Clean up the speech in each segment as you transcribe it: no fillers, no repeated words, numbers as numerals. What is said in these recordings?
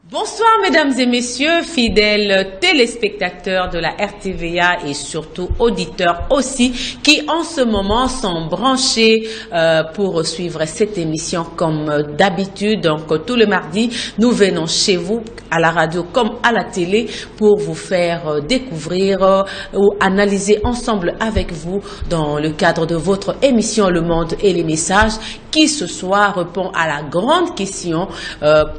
Bonsoir mesdames et messieurs, fidèles téléspectateurs de la RTVA et surtout auditeurs aussi qui en ce moment sont branchés pour suivre cette émission comme d'habitude. Donc tous les mardis, nous venons chez vous à la radio comme à la télé pour vous faire découvrir ou analyser ensemble avec vous dans le cadre de votre émission Le Monde et les Messages qui ce soir répond à la grande question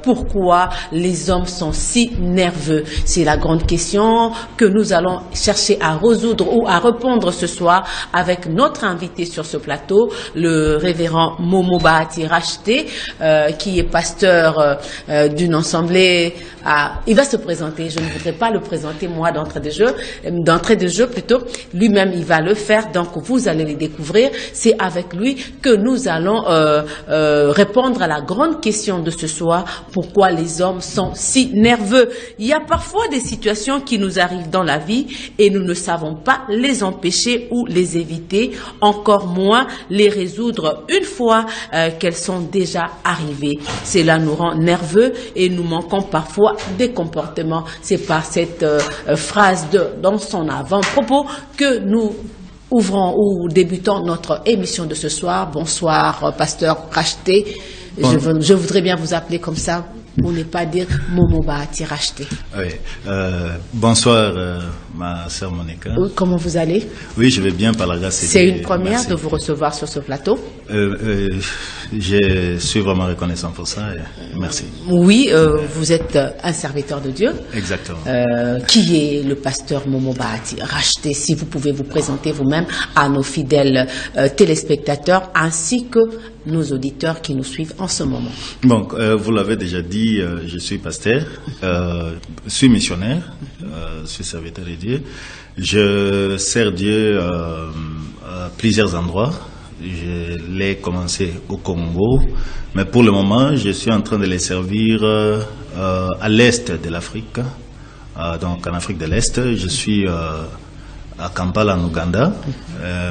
pourquoi les hommes sont si nerveux. C'est la grande question que nous allons chercher à résoudre ou à répondre ce soir avec notre invité sur ce plateau, le révérend Momo Bahati Racheté, qui est pasteur d'une assemblée. Il va se présenter, je ne voudrais pas le présenter moi d'entrée de jeu plutôt. Lui-même, il va le faire, donc vous allez le découvrir. C'est avec lui que nous allons répondre à la grande question de ce soir, pourquoi les hommes sont si nerveux. Il y a parfois des situations qui nous arrivent dans la vie et nous ne savons pas les empêcher ou les éviter, encore moins les résoudre une fois qu'elles sont déjà arrivées. Cela nous rend nerveux et nous manquons parfois des comportements. C'est par cette phrase dans son avant-propos que nous ouvrons ou débutons notre émission de ce soir. Bonsoir, pasteur Racheté. Je voudrais bien vous appeler comme ça, pour ne pas dire Momo Bahati Racheté. Oui. Bonsoir, ma sœur Monica. Oui, comment vous allez? Oui, je vais bien par la grâce de Dieu. C'est une première. Merci de vous recevoir sur ce plateau. Je suis vraiment reconnaissant pour ça. Merci. Oui, vous êtes un serviteur de Dieu. Exactement. Qui est le pasteur Momo Bahati Racheté? Si vous pouvez vous présenter vous-même à nos fidèles téléspectateurs ainsi que nos auditeurs qui nous suivent en ce moment. Bon, vous l'avez déjà dit, je suis pasteur, je suis missionnaire, je suis serviteur de Dieu. Je sers Dieu à plusieurs endroits. Je l'ai commencé au Congo, mais pour le moment, je suis en train de les servir à l'est de l'Afrique, donc en Afrique de l'Est. Je suis à Kampala, en Ouganda,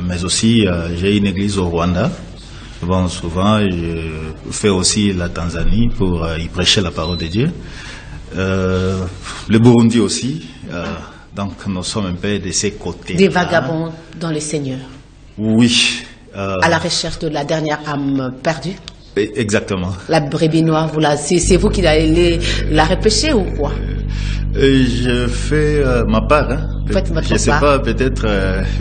mais aussi j'ai une église au Rwanda. Bon, souvent, je fais aussi la Tanzanie pour y prêcher la parole de Dieu. Le Burundi aussi. Donc, nous sommes un peu de ces côtés. Des vagabonds dans le Seigneur. Oui. À la recherche de la dernière âme perdue. Exactement. La brebis noire, c'est vous qui allez la repêcher ou quoi? Je fais ma part. Hein. Je ne sais pas, peut-être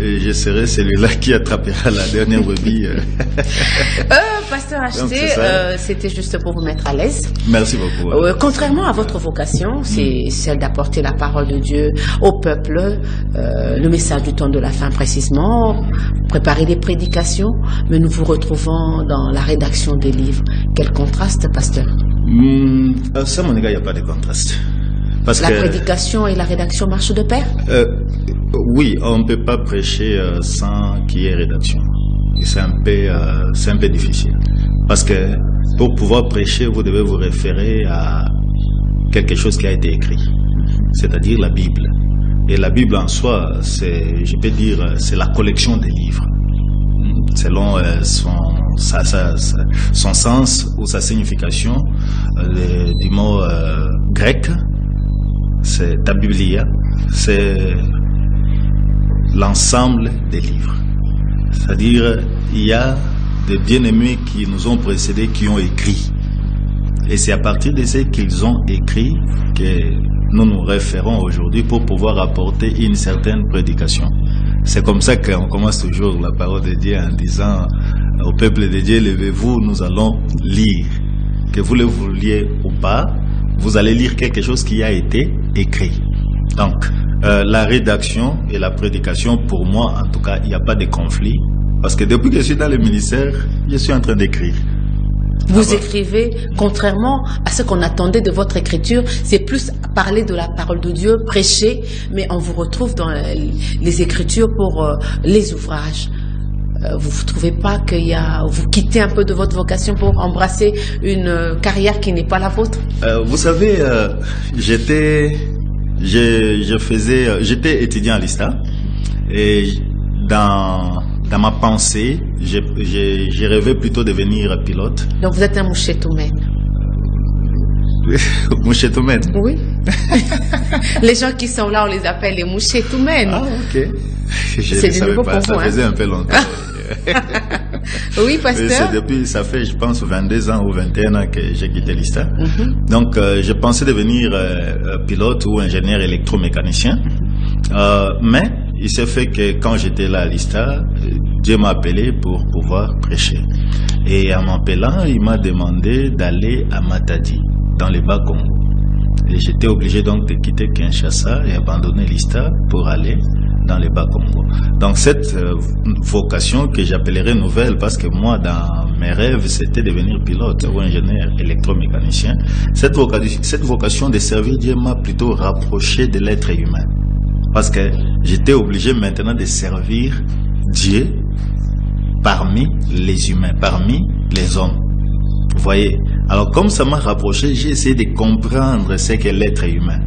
je serai celui-là qui attrapera la dernière brebis. Pasteur Racheté, c'était juste pour vous mettre à l'aise. Merci beaucoup. Contrairement à votre vocation, c'est celle d'apporter la parole de Dieu au peuple, le message du temps de la fin précisément, préparer des prédications, mais nous vous retrouvons dans la rédaction des livres. Quel contraste, pasteur? Ça, mon gars, il n'y a pas de contraste. Parce la prédication et la rédaction marchent de pair? Oui, on ne peut pas prêcher sans qu'il y ait rédaction. C'est un peu difficile. Parce que pour pouvoir prêcher, vous devez vous référer à quelque chose qui a été écrit, c'est-à-dire la Bible. Et la Bible en soi, je peux dire, c'est la collection des livres, selon son sens ou sa signification du mot grec. C'est ta Biblia, c'est l'ensemble des livres. C'est-à-dire, il y a des bien-aimés qui nous ont précédés, qui ont écrit. Et c'est à partir de ce qu'ils ont écrit que nous nous référons aujourd'hui pour pouvoir apporter une certaine prédication. C'est comme ça qu'on commence toujours la parole de Dieu en disant au peuple de Dieu, levez-vous, nous allons lire. Que vous le vouliez ou pas, vous allez lire quelque chose qui a été écrit. Donc, la rédaction et la prédication, pour moi, en tout cas, il n'y a pas de conflit. Parce que depuis que je suis dans le ministère, je suis en train d'écrire. Vous écrivez, contrairement à ce qu'on attendait de votre écriture, c'est plus parler de la parole de Dieu, prêcher, mais on vous retrouve dans les écritures pour les ouvrages. Vous ne trouvez pas vous quittez un peu de votre vocation pour embrasser une carrière qui n'est pas la vôtre? Vous savez, j'étais étudiant à l'ISTA et dans ma pensée, j'ai rêvé plutôt de devenir pilote. Donc vous êtes un mouchetoumen? Mouchetoumène. Oui. Les gens qui sont là, on les appelle les Mouchetoumène. Ah, ok. C'est du nouveau pour ça vous. Faisait un peu longtemps. Oui, pasteur. Ça fait, je pense, 22 ans ou 21 ans que j'ai quitté l'ISTA. Donc, je pensais devenir pilote ou ingénieur électromécanicien. Mais il s'est fait que quand j'étais là à l'ISTA, Dieu m'a appelé pour pouvoir prêcher. Et en m'appelant, il m'a demandé d'aller à Matadi, dans les Bas-Congo. Et j'étais obligé donc de quitter Kinshasa et abandonner l'ISTA pour aller dans les Bas-Congo. Donc cette vocation que j'appellerais nouvelle, parce que moi, dans mes rêves, c'était devenir pilote ou ingénieur électromécanicien. Cette vocation de servir Dieu m'a plutôt rapproché de l'être humain. Parce que j'étais obligé maintenant de servir Dieu parmi les humains, parmi les hommes. Vous voyez? Alors comme ça m'a rapproché, j'ai essayé de comprendre ce qu'est l'être humain.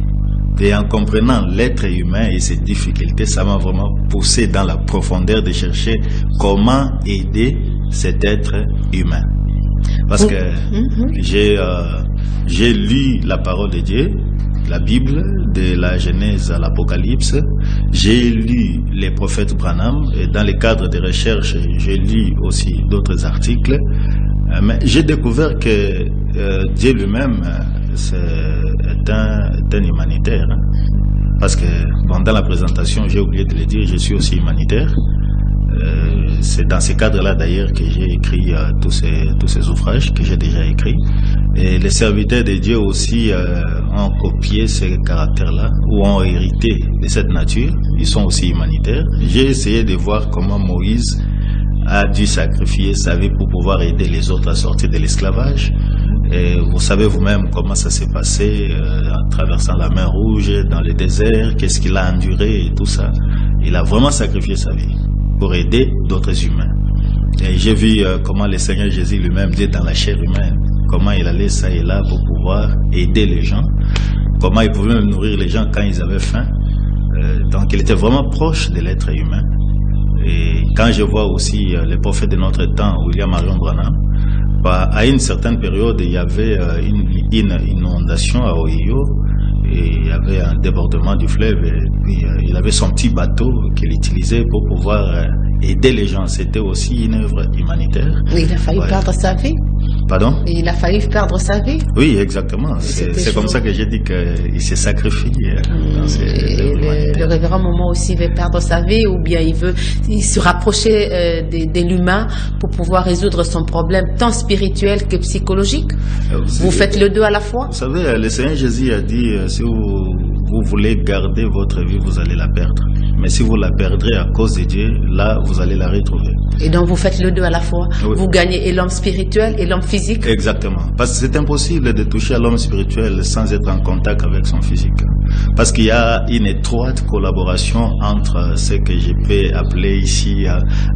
Et en comprenant l'être humain et ses difficultés, ça m'a vraiment poussé dans la profondeur de chercher comment aider cet être humain. Parce que j'ai lu la parole de Dieu, la Bible, de la Genèse à l'Apocalypse. J'ai lu les prophètes Branham et dans le cadre des recherches, j'ai lu aussi d'autres articles. Mais j'ai découvert que Dieu lui-même est un humanitaire. Parce que dans la présentation, j'ai oublié de le dire, je suis aussi humanitaire. C'est dans ces cadres-là d'ailleurs que j'ai écrit tous ces ouvrages que j'ai déjà écrits. Et les serviteurs de Dieu aussi ont copié ces caractères-là ou ont hérité de cette nature. Ils sont aussi humanitaires. J'ai essayé de voir comment Moïse a dû sacrifier sa vie pour pouvoir aider les autres à sortir de l'esclavage. Et vous savez vous-même comment ça s'est passé en traversant la mer Rouge, dans le désert, qu'est-ce qu'il a enduré et tout ça. Il a vraiment sacrifié sa vie pour aider d'autres humains. Et j'ai vu comment le Seigneur Jésus lui-même dit dans la chair humaine, comment il allait ça et là pour pouvoir aider les gens, comment il pouvait même nourrir les gens quand ils avaient faim. Donc il était vraiment proche de l'être humain. Et quand je vois aussi les prophètes de notre temps, William Marion Branham, à une certaine période, il y avait une inondation à Ohio et il y avait un débordement du fleuve et puis il avait son petit bateau qu'il utilisait pour pouvoir aider les gens. C'était aussi une œuvre humanitaire. Oui, il a failli perdre sa vie. Pardon? Et il a failli perdre sa vie. Oui, exactement. C'est comme ça que j'ai dit qu'il s'est sacrifié. Le révérend Momo aussi veut perdre sa vie ou bien il se rapprocher de l'humain pour pouvoir résoudre son problème tant spirituel que psychologique. Vous faites le deux à la fois? Vous savez, le Seigneur Jésus a dit, si vous voulez garder votre vie, vous allez la perdre. Mais si vous la perdrez à cause de Dieu, là, vous allez la retrouver. Et donc, vous faites le deux à la fois. Oui. Vous gagnez et l'homme spirituel et l'homme physique. Exactement. Parce que c'est impossible de toucher à l'homme spirituel sans être en contact avec son physique. Parce qu'il y a une étroite collaboration entre ce que je peux appeler ici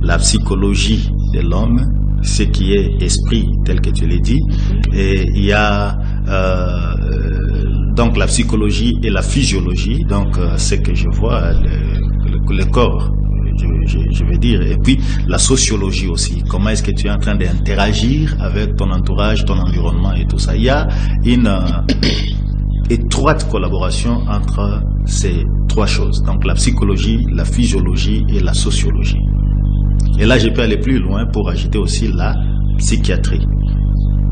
la psychologie de l'homme, ce qui est esprit, tel que tu l'as dit, et il y a donc la psychologie et la physiologie, donc ce que je vois, le corps, je vais dire, et puis la sociologie aussi. Comment est-ce que tu es en train d'interagir avec ton entourage, ton environnement et tout ça. Il y a une étroite collaboration entre ces trois choses. Donc la psychologie, la physiologie et la sociologie. Et là, je peux aller plus loin pour ajouter aussi la psychiatrie.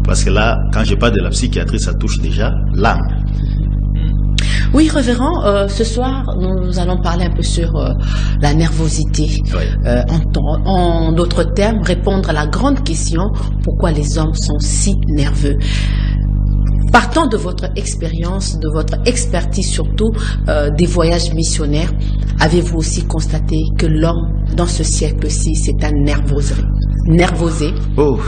Parce que là, quand je parle de la psychiatrie, ça touche déjà l'âme. Oui, révérend, ce soir, nous allons parler un peu sur la nervosité. Oui. En d'autres termes, répondre à la grande question, pourquoi les hommes sont si nerveux. Partant de votre expérience, de votre expertise surtout, des voyages missionnaires, avez-vous aussi constaté que l'homme, dans ce siècle-ci, c'est un nervosé? Oh,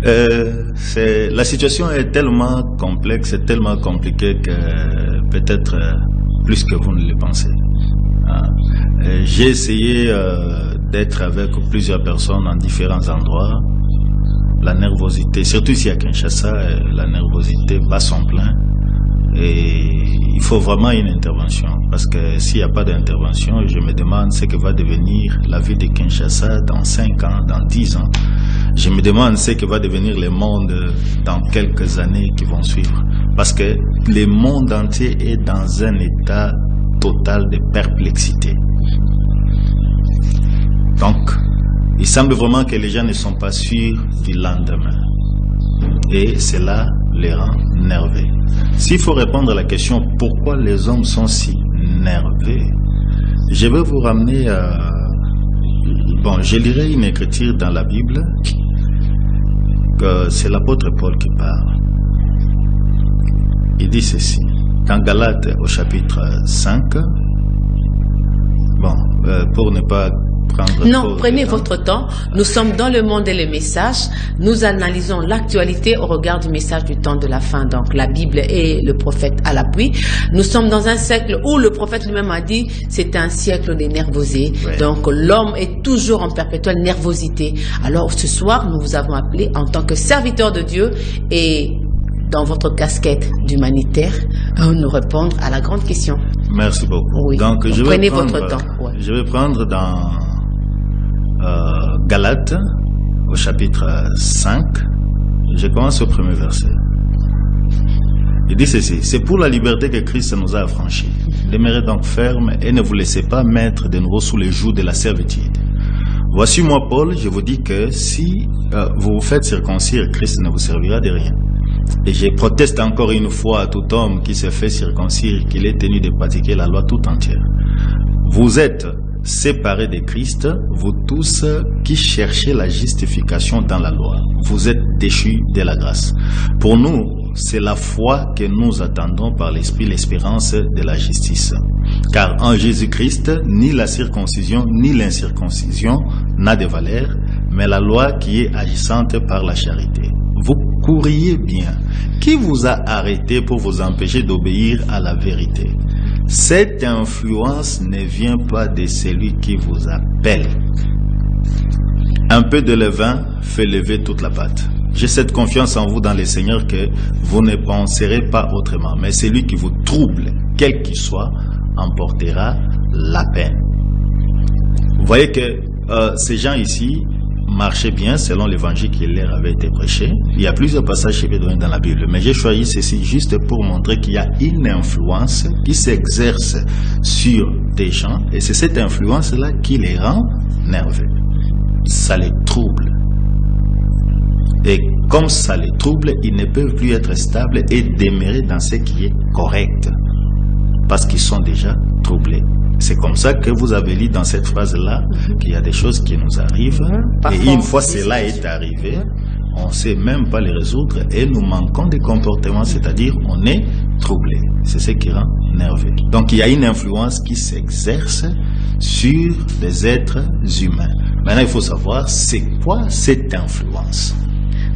la situation est tellement complexe, et tellement compliquée que peut-être plus que vous ne le pensez. J'ai essayé d'être avec plusieurs personnes en différents endroits. La nervosité, surtout ici à Kinshasa, la nervosité bat son plein et il faut vraiment une intervention. Parce que s'il n'y a pas d'intervention, je me demande ce que va devenir la vie de Kinshasa dans 5 ans, dans 10 ans. Je me demande ce que va devenir le monde dans quelques années qui vont suivre. Parce que le monde entier est dans un état total de perplexité. Donc, il semble vraiment que les gens ne sont pas sûrs du lendemain. Et cela les rend nerveux. S'il faut répondre à la question pourquoi les hommes sont si nerveux, je vais vous ramener à... Bon, je lirai une écriture dans la Bible, que c'est l'apôtre Paul qui parle. Il dit ceci, dans Galates au chapitre 5, bon, pour ne pas prendre... Non, prenez votre temps. Nous sommes dans le monde et les messages. Nous analysons l'actualité au regard du message du temps de la fin. Donc, la Bible et le prophète à l'appui. Nous sommes dans un siècle où le prophète lui-même a dit c'est un siècle des nervosés. Ouais. Donc, l'homme est toujours en perpétuelle nervosité. Alors, ce soir, nous vous avons appelé en tant que serviteur de Dieu et dans votre casquette d'humanitaire, nous répondre à la grande question. Merci beaucoup. Oui. Donc, prenez votre temps. Ouais. Je vais prendre dans Galates, au chapitre 5, je commence au premier verset. Il dit ceci, c'est pour la liberté que Christ nous a affranchis. Demeurez donc ferme et ne vous laissez pas mettre de nouveau sous les jougs de la servitude. Voici moi, Paul, je vous dis que si vous vous faites circoncire, Christ ne vous servira de rien. Et je proteste encore une fois à tout homme qui se fait circoncire qu'il est tenu de pratiquer la loi tout entière. Vous êtes séparés de Christ, vous tous qui cherchez la justification dans la loi. Vous êtes déchus de la grâce. Pour nous, c'est la foi que nous attendons par l'Esprit, l'espérance de la justice. Car en Jésus-Christ, ni la circoncision ni l'incirconcision n'a de valeur, mais la loi qui est agissante par la charité. Vous courriez bien. Qui vous a arrêté pour vous empêcher d'obéir à la vérité? Cette influence ne vient pas de celui qui vous appelle. Un peu de levain fait lever toute la pâte. J'ai cette confiance en vous dans le Seigneur que vous ne penserez pas autrement. Mais celui qui vous trouble, quel qu'il soit, emportera la peine. Vous voyez que ces gens ici marchaient bien selon l'évangile qui leur avait été prêché. Il y a plusieurs passages que je vais donner dans la Bible, mais j'ai choisi ceci juste pour montrer qu'il y a une influence qui s'exerce sur des gens, et c'est cette influence-là qui les rend nerveux. Ça les trouble. Et comme ça les trouble, ils ne peuvent plus être stables et demeurer dans ce qui est correct, parce qu'ils sont déjà troublés. C'est comme ça que vous avez lu dans cette phrase-là qu'il y a des choses qui nous arrivent. Et une fois cela est arrivé, on ne sait même pas les résoudre et nous manquons des comportements, c'est-à-dire on est troublé. C'est ce qui rend nerveux. Donc il y a une influence qui s'exerce sur les êtres humains. Maintenant, il faut savoir c'est quoi cette influence.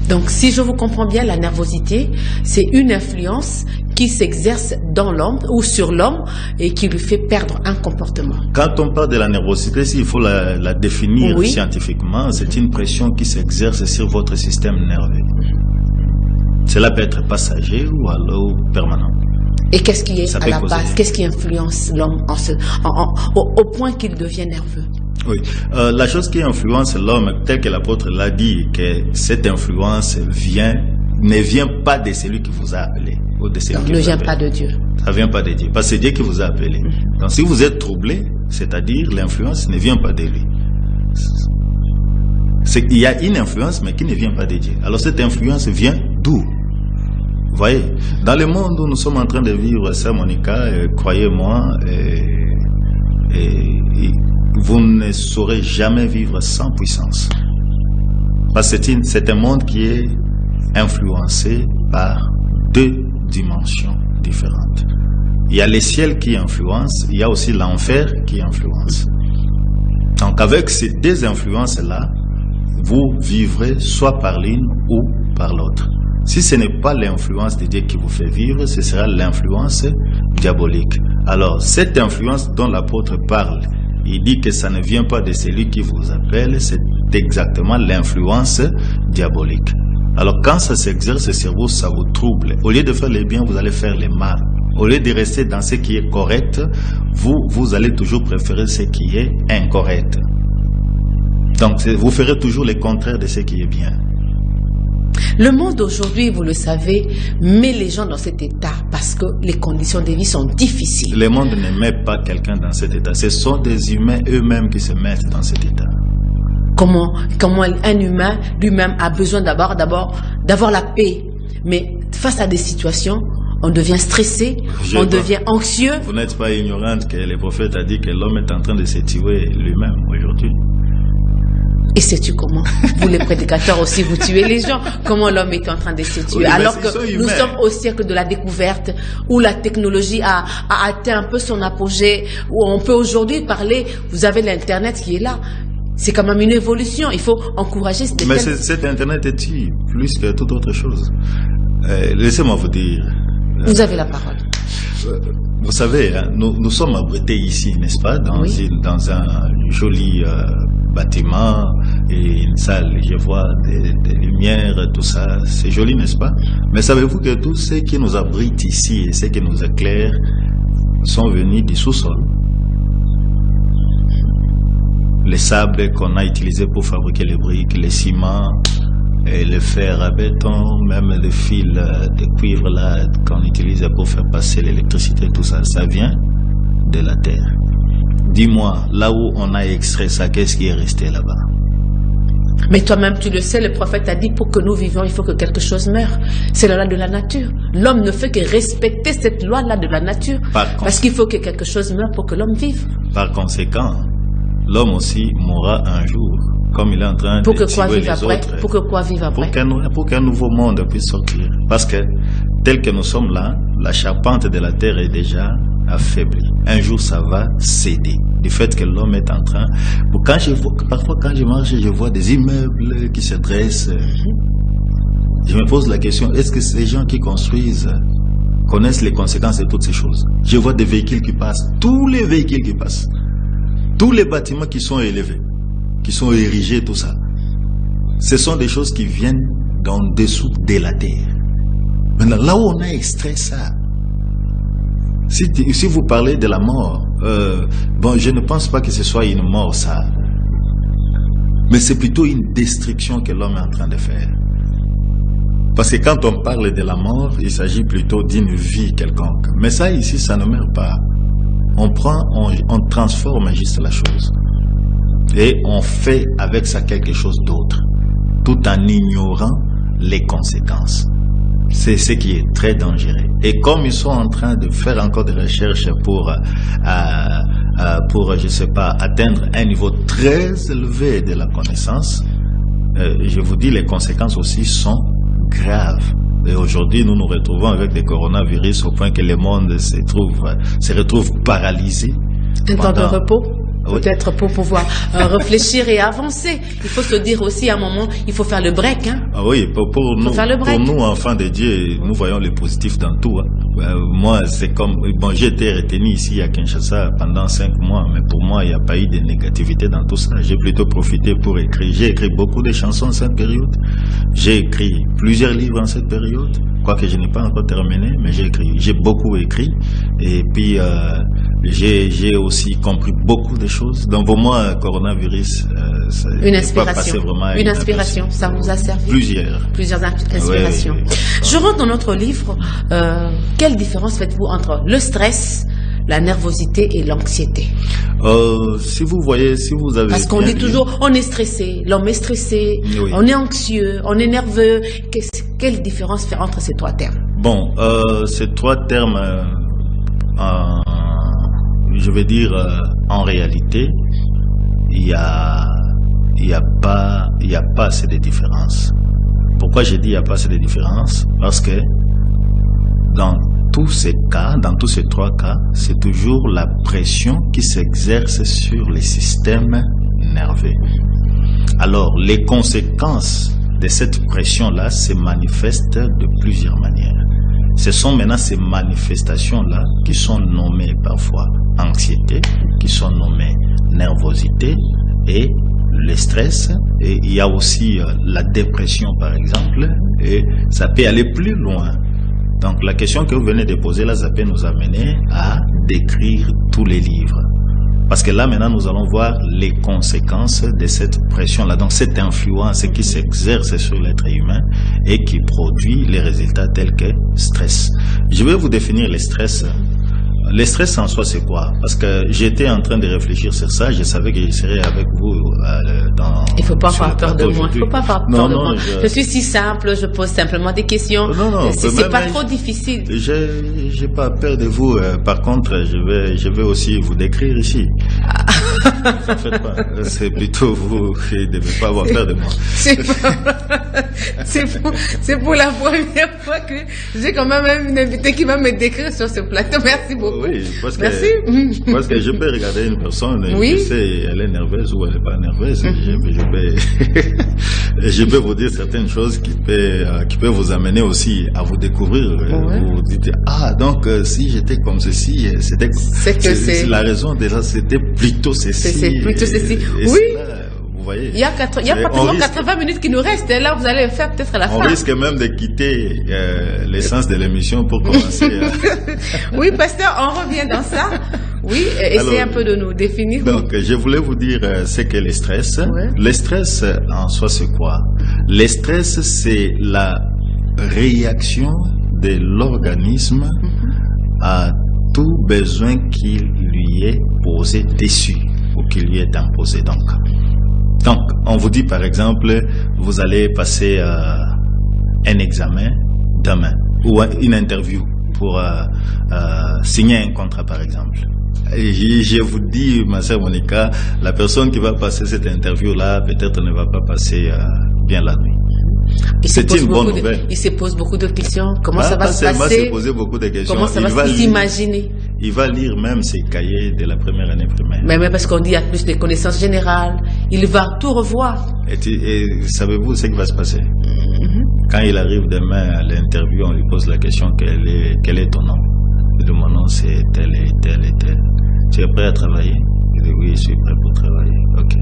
Donc, si je vous comprends bien, la nervosité, c'est une influence qui s'exerce dans l'homme ou sur l'homme et qui lui fait perdre un comportement. Quand on parle de la nervosité, s'il faut la définir scientifiquement, c'est une pression qui s'exerce sur votre système nerveux. Cela peut être passager ou alors permanent. Et qu'est-ce qui est à la base? Qu'est-ce qui influence l'homme au point qu'il devient nerveux? Oui, la chose qui influence l'homme, tel que l'apôtre l'a dit, que cette influence ne vient pas de celui qui vous a appelé. Ou de celui qui ne vient pas de Dieu. Ça ne vient pas de Dieu, parce que c'est Dieu qui vous a appelé. Donc si vous êtes troublé, c'est-à-dire l'influence ne vient pas de lui. Il y a une influence, mais qui ne vient pas de Dieu. Alors cette influence vient d'où? Vous voyez, dans le monde où nous sommes en train de vivre, ça, Monica, croyez-moi, vous ne saurez jamais vivre sans puissance. Parce que c'est un monde qui est influencé par deux dimensions différentes. Il y a le ciel qui influence, il y a aussi l'enfer qui influence. Donc avec ces deux influences-là, vous vivrez soit par l'une ou par l'autre. Si ce n'est pas l'influence de Dieu qui vous fait vivre, ce sera l'influence diabolique. Alors, cette influence dont l'apôtre parle, il dit que ça ne vient pas de celui qui vous appelle, c'est exactement l'influence diabolique. Alors, quand ça s'exerce sur vous, ça vous trouble. Au lieu de faire le bien, vous allez faire le mal. Au lieu de rester dans ce qui est correct, vous allez toujours préférer ce qui est incorrect. Donc, vous ferez toujours le contraire de ce qui est bien. Le monde aujourd'hui, vous le savez, met les gens dans cet état parce que les conditions de vie sont difficiles. Le monde ne met pas quelqu'un dans cet état. Ce sont des humains eux-mêmes qui se mettent dans cet état. Comment un humain lui-même a besoin d'abord d'avoir la paix. Mais face à des situations, on devient stressé, on devient anxieux. Vous n'êtes pas ignorante que le prophète a dit que l'homme est en train de se tuer lui-même aujourd'hui. Et sais-tu comment? Vous les prédicateurs aussi, vous tuez les gens. Comment l'homme est en train de se tuer? Oui, alors que nous sommes au siècle de la découverte, où la technologie a atteint un peu son apogée, où on peut aujourd'hui parler, vous avez l'Internet qui est là. C'est quand même une évolution, il faut encourager cette... Mais cet Internet est plus que toute autre chose. Laissez-moi vous dire... Vous avez la parole. Vous savez, hein, nous sommes abrités ici, n'est-ce pas, dans un joli bâtiment et une salle, je vois des lumières, tout ça, c'est joli, n'est-ce pas? Mais savez-vous que tous ceux qui nous abritent ici et ceux qui nous éclairent sont venus du sous-sol? Les sables qu'on a utilisés pour fabriquer les briques, les ciments, et le fer à béton, même les fils de cuivre là qu'on utilise pour faire passer l'électricité, tout ça, ça vient de la terre. Dis-moi, là où on a extrait ça, qu'est-ce qui est resté là-bas? Mais toi-même, tu le sais, le prophète a dit, pour que nous vivions, il faut que quelque chose meure. C'est la loi de la nature. L'homme ne fait que respecter cette loi-là de la nature. Parce qu'il faut que quelque chose meure pour que l'homme vive. Par conséquent, l'homme aussi mourra un jour. Comme il est en train de tuer les autres. Pour que quoi vivre après? Pour qu'un nouveau monde puisse sortir. Parce que, tel que nous sommes là, la charpente de la terre est déjà affaiblie. Un jour, ça va céder. Du fait que l'homme est en train... Parfois, quand je marche, je vois des immeubles qui se dressent. Je me pose la question, est-ce que ces gens qui construisent connaissent les conséquences de toutes ces choses? Je vois des véhicules qui passent. Tous les véhicules qui passent. Tous les bâtiments qui sont élevés, qui sont érigés, tout ça. Ce sont des choses qui viennent d'en dessous de la terre. Maintenant, là où on a extrait ça, si vous parlez de la mort, bon, je ne pense pas que ce soit une mort, ça. Mais c'est plutôt une destruction que l'homme est en train de faire. Parce que quand on parle de la mort, il s'agit plutôt d'une vie quelconque. Mais ça, ici, ça ne meurt pas. On transforme juste la chose. Et on fait avec ça quelque chose d'autre, tout en ignorant les conséquences. C'est ce qui est très dangereux. Et comme ils sont en train de faire encore des recherches pour je sais pas, atteindre un niveau très élevé de la connaissance, je vous dis, les conséquences aussi sont graves. Et aujourd'hui, nous nous retrouvons avec des coronavirus au point que le monde se retrouve paralysé. Un temps de repos? Peut-être pour pouvoir réfléchir et avancer. Il faut se dire aussi à un moment, il faut faire le break. Hein. Ah oui, pour nous, enfants de Dieu, nous voyons le positif dans tout. Hein. Moi, c'est comme... Bon, j'ai été retenu ici à Kinshasa pendant 5 mois, mais pour moi, il n'y a pas eu de négativité dans tout ça. J'ai plutôt profité pour écrire. J'ai écrit beaucoup de chansons en cette période. J'ai écrit plusieurs livres en cette période. Quoique je n'ai pas encore terminé, mais j'ai beaucoup écrit. Et puis, j'ai aussi compris beaucoup de choses. Donc pour moi, coronavirus, une inspiration, ça vous a servi? Plusieurs inspirations. Oui. Je rentre dans notre livre. Quelle différence faites-vous entre le stress, la nervosité et l'anxiété? Si vous avez... Parce qu'on dit toujours, on est stressé, l'homme est stressé, oui. On est anxieux, on est nerveux. Quelle différence fait entre ces 3 termes? Bon, ces 3 termes, je vais dire, en réalité, il y a pas assez de différence. Pourquoi j'ai dit il n'y a pas assez de différence? Parce que dans tous ces 3 cas, c'est toujours la pression qui s'exerce sur les systèmes nerveux. Alors, les conséquences de cette pression-là se manifestent de plusieurs manières. Ce sont maintenant ces manifestations-là qui sont nommées parfois anxiété, qui sont nommées nervosité et le stress. Et il y a aussi la dépression, par exemple, et ça peut aller plus loin. Donc la question que vous venez de poser là, ça peut nous amener à décrire tous les livres. Parce que là, maintenant, nous allons voir les conséquences de cette pression-là, donc cette influence qui s'exerce sur l'être humain et qui produit les résultats tels que stress. Je vais vous définir les stress. Les stress en soi, c'est quoi? Parce que j'étais en train de réfléchir sur ça, je savais que je serais avec vous dans... Il ne faut pas avoir peur de moi. Il faut pas avoir peur de moi. Je suis si simple, je pose simplement des questions. Non, c'est pas trop difficile. J'ai pas peur de vous. Par contre, je vais aussi vous décrire ici. En fait, c'est plutôt vous qui ne devez pas avoir peur de moi. C'est pour la première fois que j'ai quand même une invitée qui va me décrire sur ce plateau. Merci beaucoup. Oui, merci. Parce que je peux regarder une personne, oui. Je sais elle est nerveuse ou elle n'est pas nerveuse. Je peux vous dire certaines choses qui peut vous amener aussi à vous découvrir. Ouais. Vous dites, donc si j'étais comme ceci, c'est la raison de ça, c'était plutôt ceci. C'est plutôt ceci. Oui. Vous voyez, il y a pratiquement 80 minutes qui nous restent. Et là, vous allez faire peut-être la fin. On risque même de quitter l'essence de l'émission pour commencer. Oui, pasteur, on revient dans ça. Oui, essayez un peu de nous définir. Donc, je voulais vous dire ce qu'est le stress. Ouais. Le stress, en soi, c'est quoi? Le stress, c'est la réaction de l'organisme à tout besoin qui lui est posé dessus ou qui lui est imposé. Donc, on vous dit par exemple, vous allez passer un examen demain ou une interview pour signer un contrat par exemple. Et je vous dis, ma sœur Monica, la personne qui va passer cette interview-là, peut-être ne va pas passer bien la nuit. C'est une bonne nouvelle. Il se pose beaucoup de questions. Comment ça va se passer? Se poser beaucoup de questions. Comment ça va s'imaginer? Il va lire même ses cahiers de la première année primaire. Mais même parce qu'on dit il y a plus de connaissances générales. Il va tout revoir. Et savez-vous ce qui va se passer? Quand il arrive demain à l'interview, on lui pose la question, quel est ton nom? Il dit, mon nom c'est tel et tel et tel. Tu es prêt à travailler? Il dit, oui, je suis prêt pour travailler. Ok.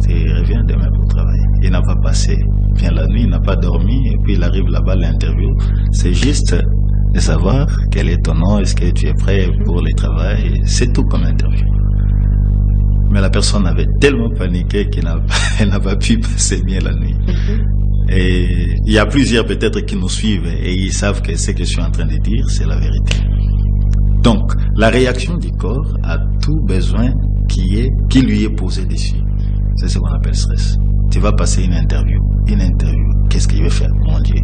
Il revient demain pour travailler. Il n'a pas passé bien la nuit, il n'a pas dormi, et puis il arrive là-bas à l'interview. C'est juste de savoir quel est ton nom, est-ce que tu es prêt pour le travail. C'est tout comme interview. Mais la personne avait tellement paniqué qu'elle n'a pas pu passer bien la nuit. Et il y a plusieurs peut-être qui nous suivent et ils savent que ce que je suis en train de dire, c'est la vérité. Donc, la réaction du corps à tout besoin qui lui est posé dessus. C'est ce qu'on appelle stress. Tu vas passer une interview. Qu'est-ce qu'il veut faire? Mon Dieu.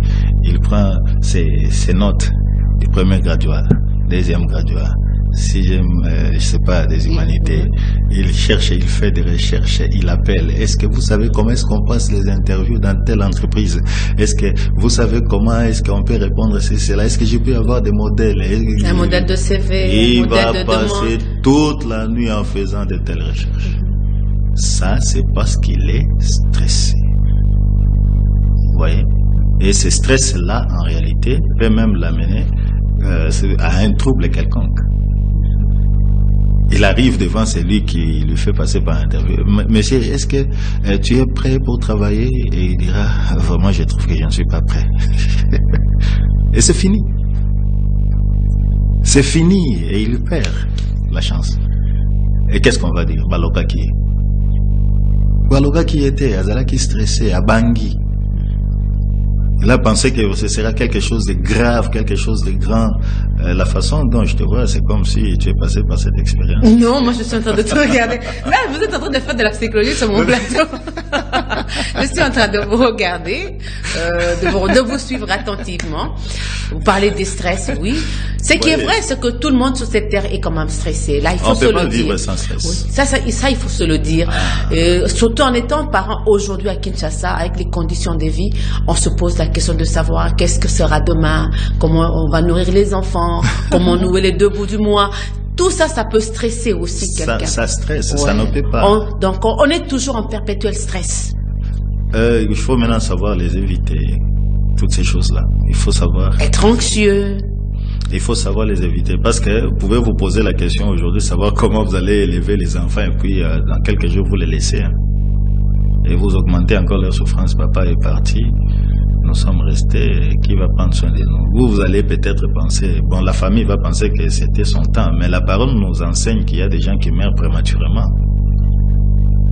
Il prend ses notes du premier graduat, deuxième graduat, sixième, je sais pas, des humanités. Il cherche, il fait des recherches, il appelle. Est-ce que vous savez comment est-ce qu'on passe les interviews dans telle entreprise? Est-ce que vous savez comment est-ce qu'on peut répondre à cela? Est-ce que je peux avoir des modèles? Un modèle de CV, il va passer toute la nuit en faisant de telles recherches. Ça, c'est parce qu'il est stressé. Vous voyez? Et ce stress-là, en réalité, peut même l'amener à un trouble quelconque. Il arrive devant celui qui lui fait passer par interview. Monsieur, est-ce que tu es prêt pour travailler? Et il dira, vraiment, je trouve que je ne suis pas prêt. Et c'est fini. C'est fini et il perd la chance. Et qu'est-ce qu'on va dire? Baloka qui était, Azala qui stressait, à Bangui. Il a pensé que ce sera quelque chose de grave, quelque chose de grand. La façon dont je te vois, c'est comme si tu es passé par cette expérience. Non, moi je suis en train de te regarder. Là, vous êtes en train de faire de la psychologie sur mon plateau. Je suis en train de vous regarder, de vous suivre attentivement. Vous parlez des stress, oui. Ce qui est vrai, c'est que tout le monde sur cette terre est quand même stressé. Là, il faut se le dire. On peut pas vivre sans stress. Oui. Ça, il faut se le dire. Surtout en étant parent aujourd'hui à Kinshasa, avec les conditions de vie, on se pose la question de savoir qu'est-ce que sera demain, comment on va nourrir les enfants, comment nouer les 2 bouts du mois. Tout ça, ça peut stresser aussi quelqu'un. Ça stresse, ça ne peut pas. Donc, on est toujours en perpétuel stress. Il faut maintenant savoir les éviter, toutes ces choses-là. Il faut savoir... Être anxieux. Il faut savoir les éviter parce que vous pouvez vous poser la question aujourd'hui, savoir comment vous allez élever les enfants et puis dans quelques jours vous les laissez. Et vous augmentez encore leur souffrance. Papa est parti. nous sommes restés, qui va prendre soin de nous? Vous allez peut-être penser, bon, la famille va penser que c'était son temps, mais la parole nous enseigne qu'il y a des gens qui meurent prématurément.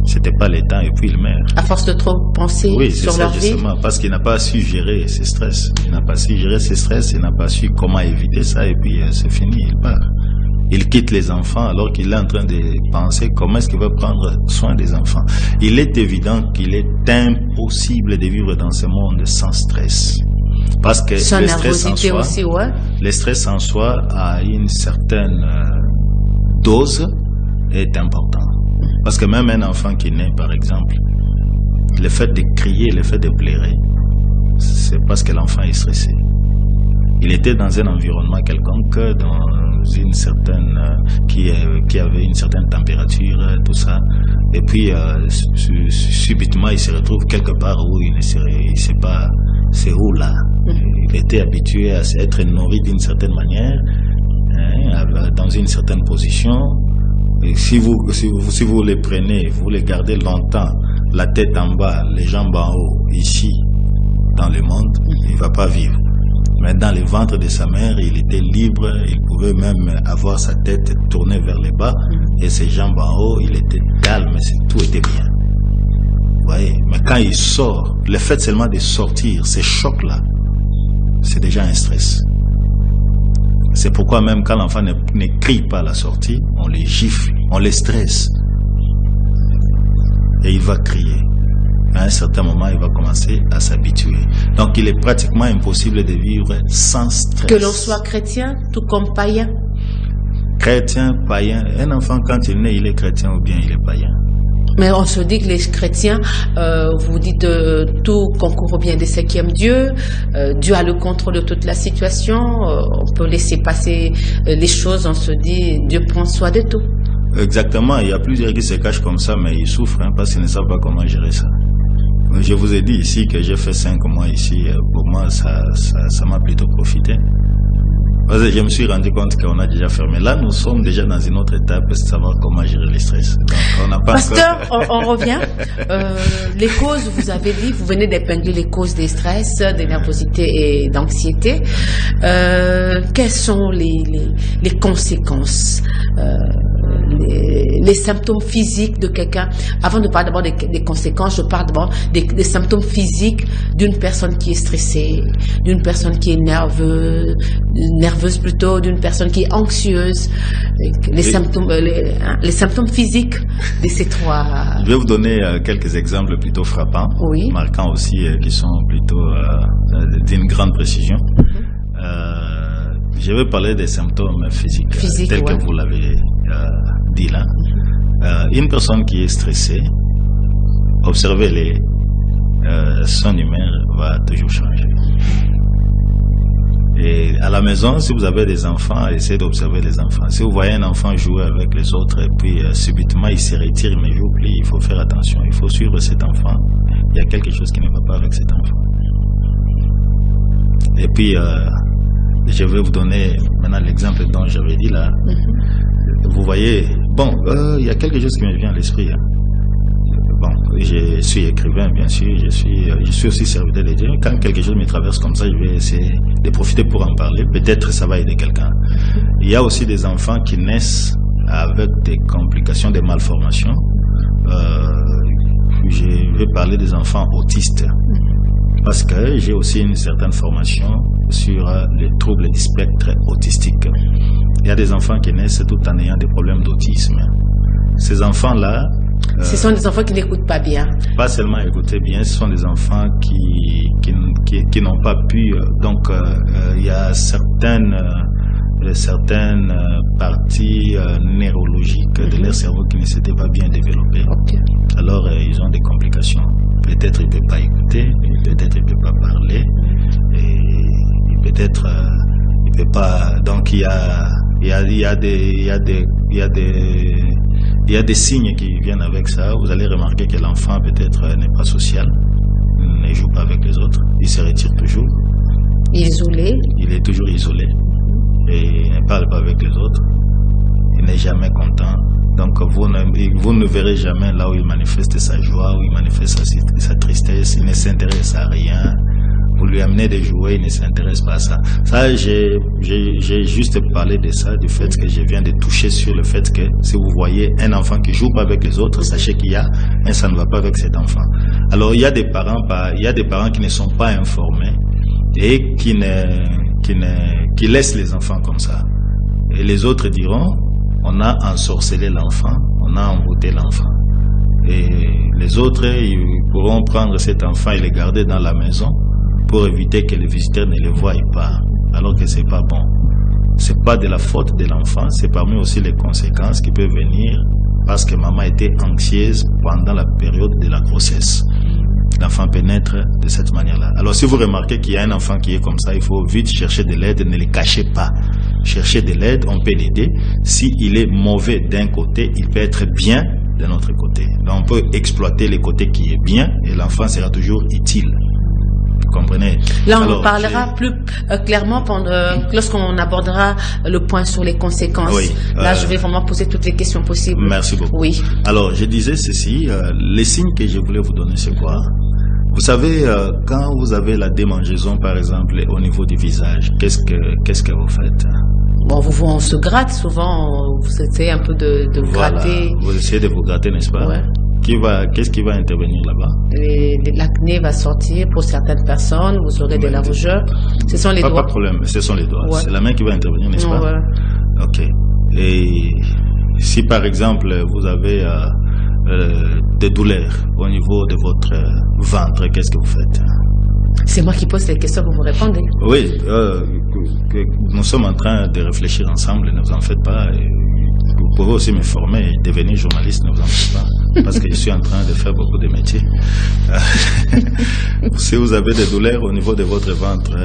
C'était pas le temps et puis ils meurent. À force de trop penser sur leur vie. Oui, justement, parce qu'il n'a pas su gérer ses stress. Il n'a pas su gérer ses stress, il n'a pas su comment éviter ça et puis c'est fini, il part. Il quitte les enfants alors qu'il est en train de penser comment est-ce qu'il va prendre soin des enfants. Il est évident qu'il est impossible de vivre dans ce monde sans stress. Parce que le stress en soi, aussi, ouais. Le stress en soi à une certaine dose est important. Parce que même un enfant qui naît, par exemple, le fait de crier, le fait de pleurer, c'est parce que l'enfant est stressé. Il était dans un environnement quelconque, dans une certaine qui avait une certaine température, tout ça, et puis subitement il se retrouve quelque part où il ne sait pas c'est où là. Il était habitué à être nourri d'une certaine manière, dans une certaine position. Et si vous les prenez, vous les gardez longtemps, la tête en bas, les jambes en haut, ici, dans le monde, il ne va pas vivre. Mais dans le ventre de sa mère, il était libre, il pouvait même avoir sa tête tournée vers le bas et ses jambes en haut, il était calme, tout était bien. Vous voyez, mais quand il sort, le fait seulement de sortir, ces chocs-là, c'est déjà un stress. C'est pourquoi même quand l'enfant ne crie pas à la sortie, on les gifle, on les stresse. Et il va crier. À un certain moment, il va commencer à s'habituer. Donc, il est pratiquement impossible de vivre sans stress. Que l'on soit chrétien, tout comme païen. Chrétien, païen. Un enfant, quand il naît, il est chrétien ou bien il est païen. Mais on se dit que les chrétiens, vous dites tout concourt au bien des cinquièmes Dieu, Dieu a le contrôle de toute la situation, on peut laisser passer les choses, on se dit Dieu prend soin de tout. Exactement, il y a plusieurs qui se cachent comme ça, mais ils souffrent parce qu'ils ne savent pas comment gérer ça. Je vous ai dit ici que j'ai fait 5 mois ici, pour moi ça m'a plutôt profité. Parce que je me suis rendu compte qu'on a déjà fermé. Là, nous sommes déjà dans une autre étape de savoir comment gérer le stress. Donc, on n'a pas Pasteur, on revient. Les causes, vous avez dit, vous venez d'épingler les causes des stress, des nervosités et d'anxiété. Quelles sont les conséquences, les symptômes physiques de quelqu'un? Avant de parler d'abord des conséquences, je parle d'abord des symptômes physiques d'une personne qui est stressée, d'une personne qui est nerveuse plutôt, d'une personne qui est anxieuse, les symptômes physiques de ces trois. Je vais vous donner quelques exemples plutôt frappants, oui. Marquants aussi, qui sont plutôt d'une grande précision. Je vais parler des symptômes physiques tels que vous l'avez dit là. Une personne qui est stressée, observez-les, son humeur va toujours changer. Et à la maison, si vous avez des enfants, essayez d'observer les enfants. Si vous voyez un enfant jouer avec les autres et puis subitement il se retire, il ne joue plus, il faut faire attention, il faut suivre cet enfant. Il y a quelque chose qui ne va pas avec cet enfant. Et puis, je vais vous donner maintenant l'exemple dont j'avais dit là. Vous voyez, bon, il y a quelque chose qui me vient à l'esprit. Bon, je suis écrivain, bien sûr, je suis aussi serviteur de Dieu. Quand quelque chose me traverse comme ça, je vais essayer de profiter pour en parler. Peut-être ça va aider quelqu'un. Il y a aussi des enfants qui naissent avec des complications, des malformations. Je vais parler des enfants autistes. Parce que j'ai aussi une certaine formation sur les troubles du spectre autistique. Il y a des enfants qui naissent tout en ayant des problèmes d'autisme. Ces enfants-là... ce sont des enfants qui n'écoutent pas bien. Pas seulement écouter bien, ce sont des enfants qui n'ont pas pu... donc, il y a certaines parties neurologiques de leur cerveau qui ne s'étaient pas bien développées. Okay. Alors, ils ont des complications. Peut-être il ne peut pas écouter, peut-être il ne peut pas parler, et peut-être il ne peut pas... Donc, il y a des signes qui viennent avec ça. Vous allez remarquer que l'enfant peut-être n'est pas social, ne joue pas avec les autres, il se retire toujours. Isolé. Il est toujours isolé et il ne parle pas avec les autres. Il n'est jamais content. Donc vous ne verrez jamais là où il manifeste sa joie, où il manifeste sa tristesse. Il ne s'intéresse à rien. Vous lui amenez des jouets, il ne s'intéresse pas à ça. Ça, j'ai juste parlé de ça, du fait que je viens de toucher sur le fait que si vous voyez un enfant qui joue pas avec les autres, sachez qu'il y a, mais ça ne va pas avec cet enfant. Alors, il y a des parents qui ne sont pas informés et qui laissent les enfants comme ça. Et les autres diront, on a ensorcelé l'enfant, on a envoûté l'enfant. Et les autres, ils pourront prendre cet enfant et le garder dans la maison pour éviter que les visiteurs ne le voient pas, alors que c'est pas bon. C'est pas de la faute de l'enfant, c'est parmi aussi les conséquences qui peuvent venir parce que maman était anxieuse pendant la période de la grossesse. L'enfant peut naître de cette manière-là. Alors si vous remarquez qu'il y a un enfant qui est comme ça, il faut vite chercher de l'aide, ne le cachez pas. Chercher de l'aide, on peut l'aider. S'il est mauvais d'un côté, il peut être bien de notre côté. Donc on peut exploiter les côtés qui est bien et l'enfant sera toujours utile. Vous comprenez? Là, on en parlera plus clairement lorsqu'on abordera le point sur les conséquences. Oui, là, je vais vraiment poser toutes les questions possibles. Merci beaucoup. Oui. Alors, je disais ceci, les signes que je voulais vous donner, c'est quoi? Vous savez, quand vous avez la démangeaison, par exemple, au niveau du visage, qu'est-ce que vous faites? Bon, on se gratte souvent, vous essayez un peu de gratter. Vous essayez de vous gratter, n'est-ce pas? Ouais. Qu'est-ce qui va intervenir là-bas? L'acné va sortir pour certaines personnes, vous aurez de la rougeur. Ce sont les doigts. Pas de problème, ce sont les doigts. Ouais. C'est la main qui va intervenir, n'est-ce pas? Ouais. Ok. Et si par exemple vous avez des douleurs au niveau de votre ventre, qu'est-ce que vous faites? C'est moi qui pose les questions, vous me répondez. Oui, nous sommes en train de réfléchir ensemble, ne vous en faites pas. Vous pouvez aussi me former et devenir journaliste, ne vous en faites pas, parce que je suis en train de faire beaucoup de métiers. Si vous avez des douleurs au niveau de votre ventre,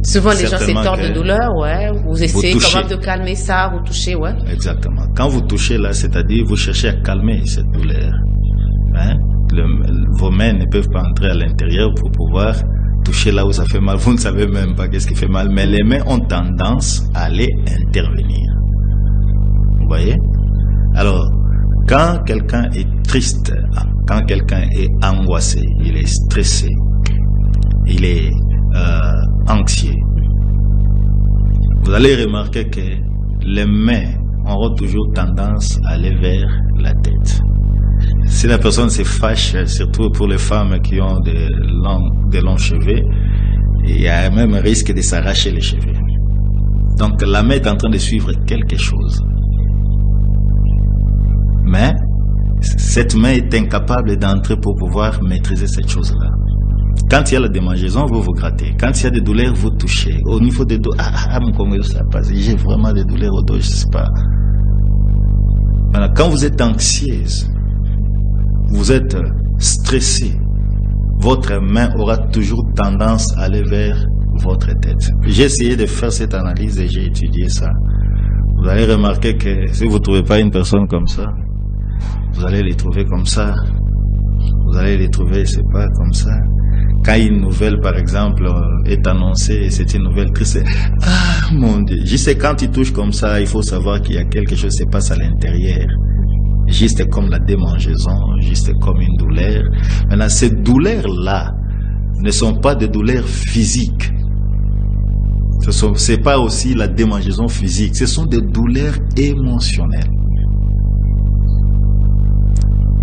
souvent les gens s'étordent de douleur, ouais. Vous essayez quand même de calmer ça, vous touchez, ouais. Exactement. Quand vous touchez là, c'est-à-dire vous cherchez à calmer cette douleur. Hein? Vos mains ne peuvent pas entrer à l'intérieur pour pouvoir toucher là où ça fait mal. Vous ne savez même pas qu'est-ce qui fait mal, mais les mains ont tendance à aller intervenir. Vous voyez? Alors, quand quelqu'un est triste, quand quelqu'un est angoissé, il est stressé, il est anxieux, vous allez remarquer que les mains auront toujours tendance à aller vers la tête. Si la personne se fâche, surtout pour les femmes qui ont de longs cheveux, il y a même un risque de s'arracher les cheveux. Donc la main est en train de suivre quelque chose. Mais cette main est incapable d'entrer pour pouvoir maîtriser cette chose-là. Quand il y a la démangeaison, vous grattez. Quand il y a des douleurs, vous touchez. Au niveau des dos, mon congrès, ça passe. J'ai vraiment des douleurs au dos, je ne sais pas. Maintenant, quand vous êtes anxieuse, vous êtes stressé, votre main aura toujours tendance à aller vers votre tête. J'ai essayé de faire cette analyse et j'ai étudié ça. Vous allez remarquer que si vous ne trouvez pas une personne comme ça, vous allez les trouver comme ça. Vous allez les trouver, c'est pas comme ça. Quand une nouvelle, par exemple, est annoncée, c'est une nouvelle triste. Ah, mon Dieu. Juste quand il touche comme ça, il faut savoir qu'il y a quelque chose qui se passe à l'intérieur. Juste comme la démangeaison, juste comme une douleur. Maintenant, ces douleurs-là ne sont pas des douleurs physiques. C'est pas aussi la démangeaison physique. Ce sont des douleurs émotionnelles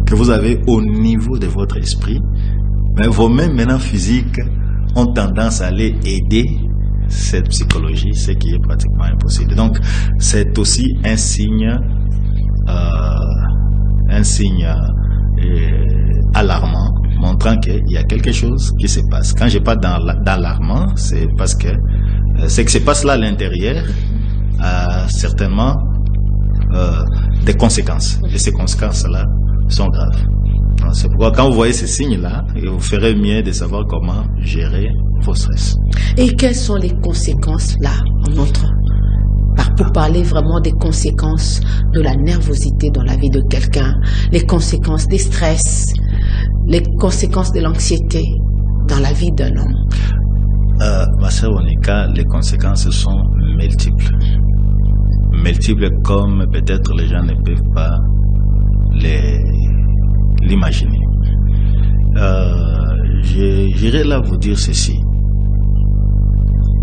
que vous avez au niveau de votre esprit. Mais vos mains maintenant physiques ont tendance à aller aider cette psychologie, ce qui est pratiquement impossible. Donc, c'est aussi un signe alarmant, montrant qu'il y a quelque chose qui se passe. Quand je parle d'alarmant, c'est parce que ce qui se passe là à l'intérieur a certainement des conséquences. Et ces conséquences-là sont graves. C'est pourquoi quand vous voyez ces signes-là, vous ferez mieux de savoir comment gérer vos stress. Et quelles sont les conséquences là, pour parler vraiment des conséquences de la nervosité dans la vie de quelqu'un, les conséquences des stress, les conséquences de l'anxiété dans la vie d'un homme? Ma sœur Monica, les conséquences sont multiples. Multiples comme peut-être les gens ne peuvent pas l'imaginer. J'irai là vous dire ceci.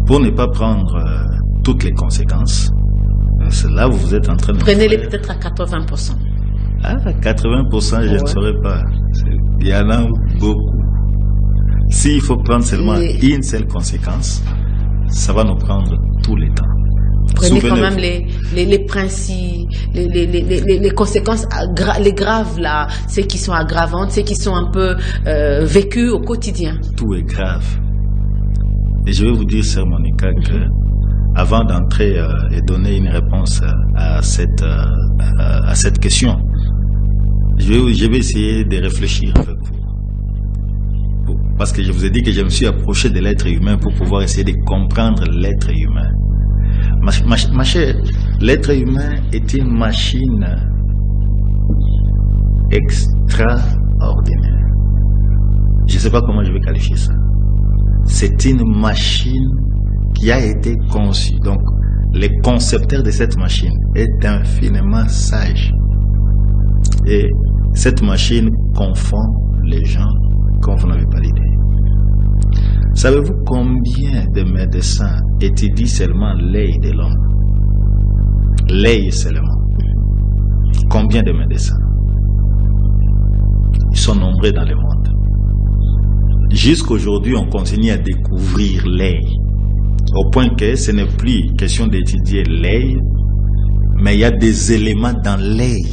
pour ne pas prendre toutes les conséquences, c'est là où vous êtes en train de... Prenez-les peut-être à 80%. Ah, 80%, je ne saurais pas. Il y en a beaucoup. S'il faut prendre seulement une seule conséquence, ça va nous prendre tout le temps. Prenez quand même les principes, les conséquences, les graves là, ceux qui sont aggravantes, ceux qui sont un peu vécus au quotidien. Tout est grave. Et je vais vous dire, Sœur Monica, que avant d'entrer et donner une réponse à cette question, je vais essayer de réfléchir avec vous. Parce que je vous ai dit que je me suis approché de l'être humain pour pouvoir essayer de comprendre l'être humain. Ma chère, l'être humain est une machine extraordinaire. Je ne sais pas comment je vais qualifier ça. C'est une machine qui a été conçue. Donc, le concepteur de cette machine est infiniment sage. Et cette machine confond les gens comme vous n'avez pas l'idée. Savez-vous combien de médecins étudient seulement l'œil de l'homme? L'œil seulement. Combien de médecins? Ils sont nombreux dans le monde. Jusqu'aujourd'hui, on continue à découvrir l'œil. Au point que ce n'est plus question d'étudier l'œil, mais il y a des éléments dans l'œil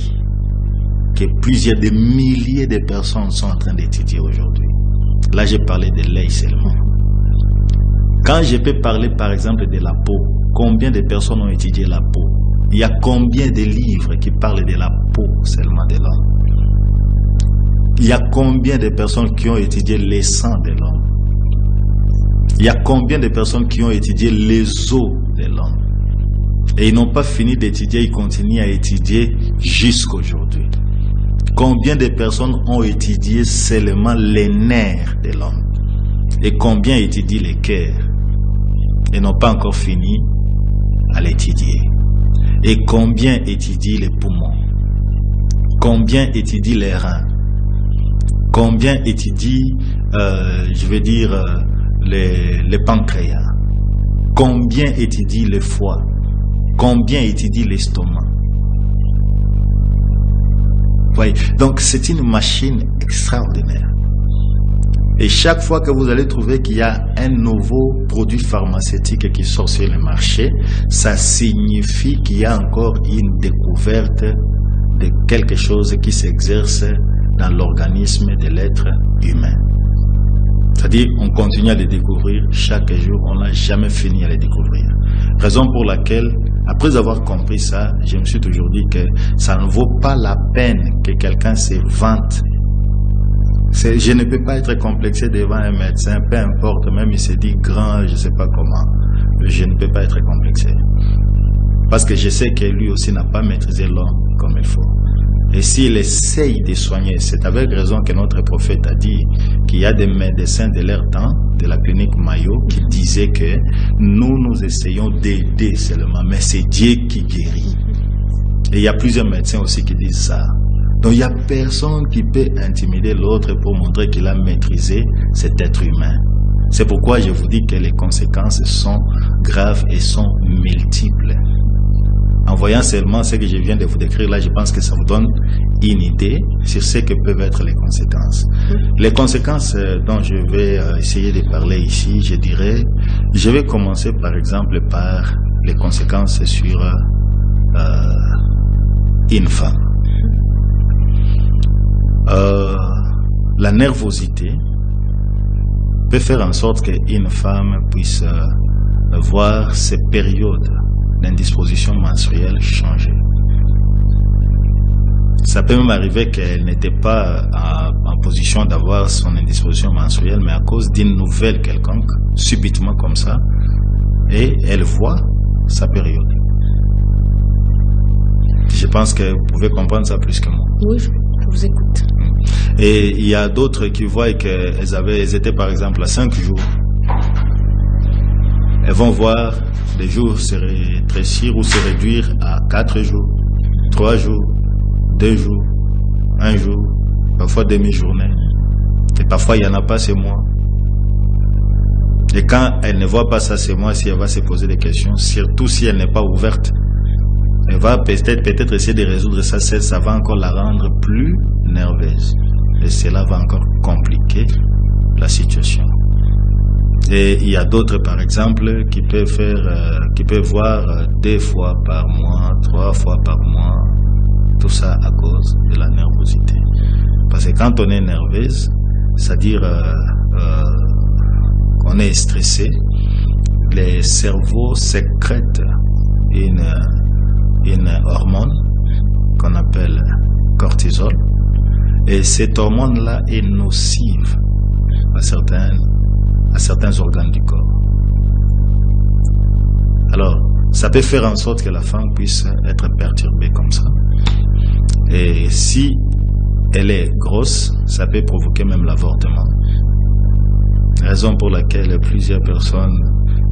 que plusieurs de milliers de personnes sont en train d'étudier aujourd'hui. Là, j'ai parlé de l'œil seulement. Quand je peux parler par exemple de la peau, combien de personnes ont étudié la peau? Il y a combien de livres qui parlent de la peau seulement de l'homme? Il y a combien de personnes qui ont étudié les sangs de l'homme? Il y a combien de personnes qui ont étudié les os de l'homme? Et ils n'ont pas fini d'étudier, ils continuent à étudier jusqu'aujourd'hui. Combien de personnes ont étudié seulement les nerfs de l'homme? Et combien étudient les cœurs? Et n'ont pas encore fini à l'étudier. Et combien étudient les poumons? Combien étudient les reins? Combien étudient, les pancréas? Combien étudient le foie? Combien étudient l'estomac? Oui, donc c'est une machine extraordinaire. Et chaque fois que vous allez trouver qu'il y a un nouveau produit pharmaceutique qui sort sur le marché, ça signifie qu'il y a encore une découverte de quelque chose qui s'exerce dans l'organisme de l'être humain. C'est-à-dire, on continue à les découvrir chaque jour, on n'a jamais fini à les découvrir. Raison pour laquelle, après avoir compris ça, je me suis toujours dit que ça ne vaut pas la peine que quelqu'un se vante. Je ne peux pas être complexé devant un médecin, peu importe, même il se dit grand, je ne sais pas comment. Je ne peux pas être complexé. Parce que je sais que lui aussi n'a pas maîtrisé l'homme comme il faut. Et s'il essaye de soigner, c'est avec raison que notre prophète a dit qu'il y a des médecins de leur temps, de la clinique Mayo, qui disaient que nous essayons d'aider seulement, mais c'est Dieu qui guérit. Et il y a plusieurs médecins aussi qui disent ça. Donc il n'y a personne qui peut intimider l'autre pour montrer qu'il a maîtrisé cet être humain. C'est pourquoi je vous dis que les conséquences sont graves et sont multiples. En voyant seulement ce que je viens de vous décrire là, je pense que ça vous donne une idée sur ce que peuvent être les conséquences. Les conséquences dont je vais essayer de parler ici, je dirais, je vais commencer par exemple par les conséquences sur une femme. La nervosité peut faire en sorte qu'une femme puisse voir ses périodes d'indisposition menstruelle changer. Ça peut même arriver qu'elle n'était pas en position d'avoir son indisposition menstruelle, mais à cause d'une nouvelle quelconque, subitement comme ça, et elle voit sa période. Je pense que vous pouvez comprendre ça plus que moi. Oui, je vous écoute. Et il y a d'autres qui voient qu'elles étaient par exemple à 5 jours. Elles vont voir les jours se rétrécir ou se réduire à 4 jours, 3 jours, 2 jours, 1 jour, parfois demi-journée. Et parfois il n'y en a pas, c'est mois. Et quand elle ne voit pas ça, c'est moi, si elle va se poser des questions, surtout si elle n'est pas ouverte, elle va peut-être essayer de résoudre ça, ça va encore la rendre plus nerveuse. Et cela va encore compliquer la situation. Et il y a d'autres, par exemple, qui peuvent voir 2 fois par mois, 3 fois par mois, tout ça à cause de la nervosité. Parce que quand on est nerveuse, c'est-à-dire qu'on est stressé, les cerveaux sécrètent une hormone qu'on appelle cortisol, et cette hormone-là est nocive à certains organes du corps. Alors, ça peut faire en sorte que la femme puisse être perturbée comme ça. Et si elle est grosse, ça peut provoquer même l'avortement. Raison pour laquelle plusieurs personnes,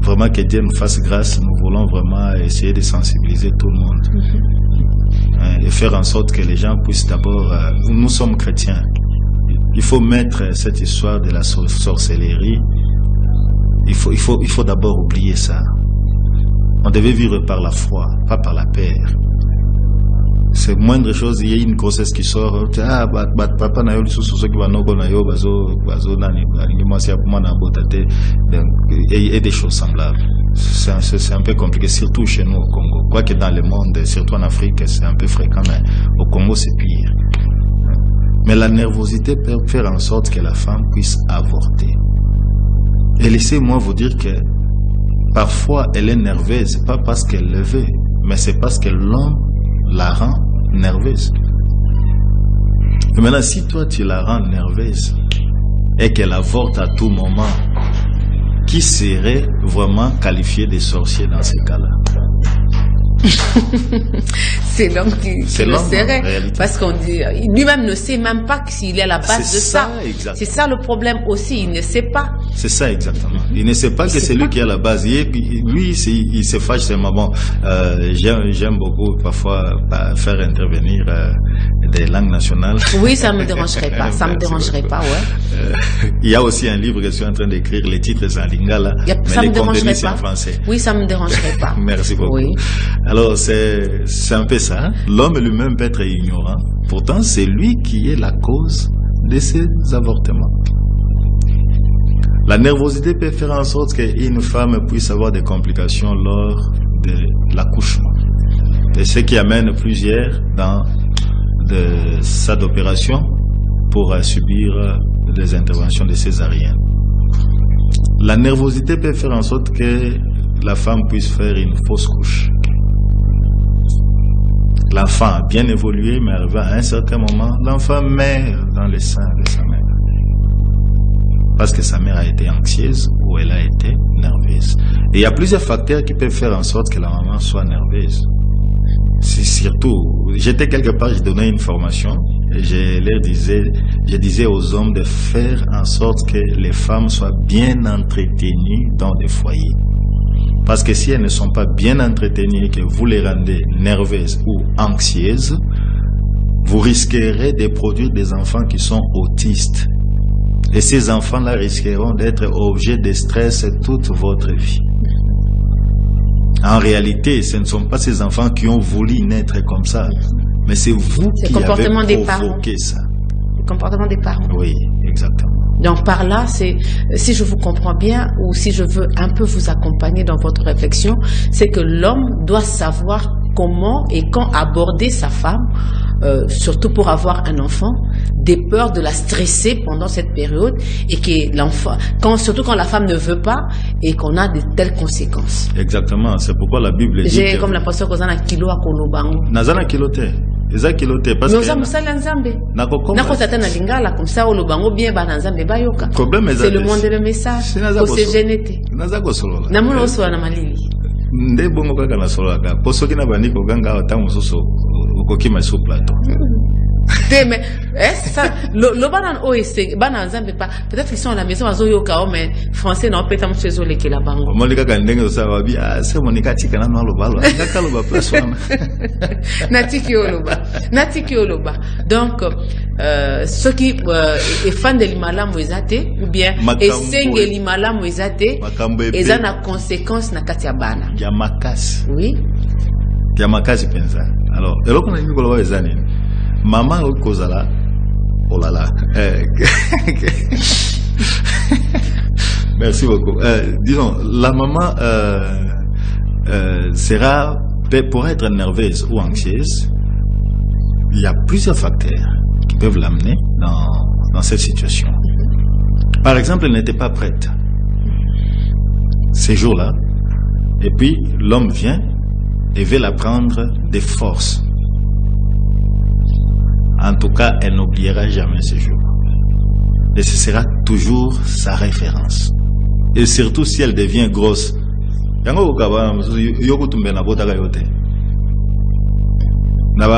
vraiment que Dieu nous fasse grâce, nous voulons vraiment essayer de sensibiliser tout le monde. Et faire en sorte que les gens puissent d'abord... nous sommes chrétiens. Il faut mettre cette histoire de la sorcellerie. Il faut d'abord oublier ça. On devait vivre par la foi, pas par la peur. C'est moindre chose, il y a une grossesse qui sort. Papa n'a eu le sous qui va nous et des choses semblables. C'est un peu compliqué, surtout chez nous au Congo. Quoique dans le monde, surtout en Afrique, c'est un peu fréquent, mais au Congo c'est pire. Mais la nervosité peut faire en sorte que la femme puisse avorter. Et laissez-moi vous dire que parfois elle est nerveuse, pas parce qu'elle le veut, mais c'est parce que l'homme la rend nerveuse. Et maintenant, si toi tu la rends nerveuse et qu'elle avorte à tout moment, qui serait vraiment qualifié de sorcier dans ces cas-là? C'est l'homme qui le serait, parce qu'on dit, lui-même ne sait même pas s'il est à la base de ça. C'est ça le problème aussi, il ne sait pas. C'est ça exactement. Il ne sait pas que c'est lui qui est à la base. Lui, il se fâche seulement. Bon, j'aime beaucoup parfois faire intervenir des langues nationales. Oui, ça me dérangerait pas. Ça me dérangerait pas, ouais. Il y a aussi un livre que je suis en train d'écrire, les titres en lingala, mais les contenus c'est en français. Oui, ça me dérangerait pas. Merci beaucoup. Oui. Alors c'est un peu ça. L'homme lui-même peut être ignorant. Pourtant, c'est lui qui est la cause de ces avortements. La nervosité peut faire en sorte qu'une femme puisse avoir des complications lors de l'accouchement. Et ce qui amène plusieurs dans des salles d'opération pour subir des interventions de césarienne. La nervosité peut faire en sorte que la femme puisse faire une fausse couche. L'enfant a bien évolué, mais arrivé à un certain moment, l'enfant meurt dans les seins de sa mère. Parce que sa mère a été anxieuse ou elle a été nerveuse. Et il y a plusieurs facteurs qui peuvent faire en sorte que la maman soit nerveuse. C'est surtout, j'étais quelque part, je donnais une formation et je disais aux hommes de faire en sorte que les femmes soient bien entretenues dans des foyers. Parce que si elles ne sont pas bien entretenues et que vous les rendez nerveuses ou anxieuses, vous risquerez de produire des enfants qui sont autistes. Et ces enfants-là risqueront d'être objets de stress toute votre vie. En réalité, ce ne sont pas ces enfants qui ont voulu naître comme ça, mais c'est vous qui avez provoqué ça. Le comportement des parents. Oui, exactement. Donc par là, c'est, si je vous comprends bien, ou si je veux un peu vous accompagner dans votre réflexion, c'est que l'homme doit savoir comment et quand aborder sa femme, surtout pour avoir un enfant, des peurs de la stresser pendant cette période, et que l'enfant, surtout quand la femme ne veut pas, et qu'on a de telles conséquences. Exactement, c'est pourquoi la Bible dit. J'ai comme l'impression qu'on a un kilo à Kolobango. Nazana kilote. Parce que c'est le monde de message. C'est génétique. Nde bongo kaka na solo kaka poso kina bani ko ganga ata mususu ukokima su plateau. Mais ça, le banan OSC, banan zambe pas. Peut-être qu'ils sont à la maison à Zoyoka, mais français non peut être chez Zolé qui la bango. Monika kandenge ça va bien. C'est Monika tikana no lo balo. Ngaka lo ba place wana. Natiki oloba. Donc ceux qui est fan de l'imala moizate ou bien essenge l'imala moizate, et ça na conséquence na katia bana. Ya makasi. Oui. Ya makasi pensa. Alors, eloko na ngi koloba ezani. Maman okozala oh là là. Merci beaucoup. Disons, la maman sera, pour être nerveuse ou anxieuse, il y a plusieurs facteurs qui peuvent l'amener dans cette situation. Par exemple, elle n'était pas prête ces jours-là, et puis l'homme vient et veut la prendre de force. En tout cas, elle n'oubliera jamais ce jour. Et ce sera toujours sa référence. Et surtout si elle devient grosse. Na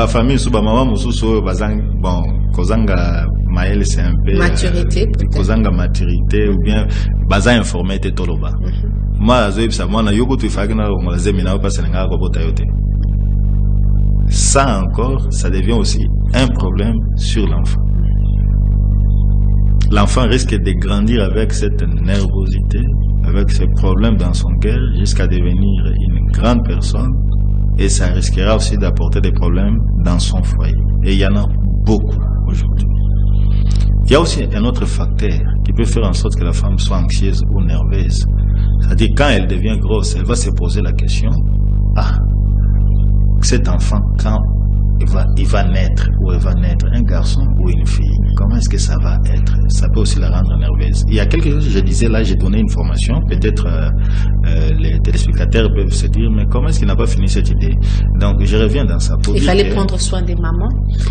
famille suba mama mususu bazang bon kozanga mael c'est un peu maturité kozanga maturité ou bien bazang informé te toloba. Moi azoib sa mona yoko tu fagina ngolaze mina pas senga ko bota yote. Ça encore, ça devient aussi un problème sur l'enfant. L'enfant risque de grandir avec cette nervosité, avec ces problèmes dans son cœur, jusqu'à devenir une grande personne, et ça risquera aussi d'apporter des problèmes dans son foyer. Et il y en a beaucoup aujourd'hui. Il y a aussi un autre facteur qui peut faire en sorte que la femme soit anxieuse ou nerveuse. C'est-à-dire quand elle devient grosse, elle va se poser la question, cet enfant, quand il va naître, ou elle va naître, un garçon ou une fille, comment est-ce que ça va être? Ça peut aussi la rendre nerveuse. Il y a quelque chose que je disais là, j'ai donné une formation, peut-être les téléspectateurs peuvent se dire, mais comment est-ce qu'il n'a pas fini cette idée? Donc je reviens dans ça. Il fallait prendre soin des mamans,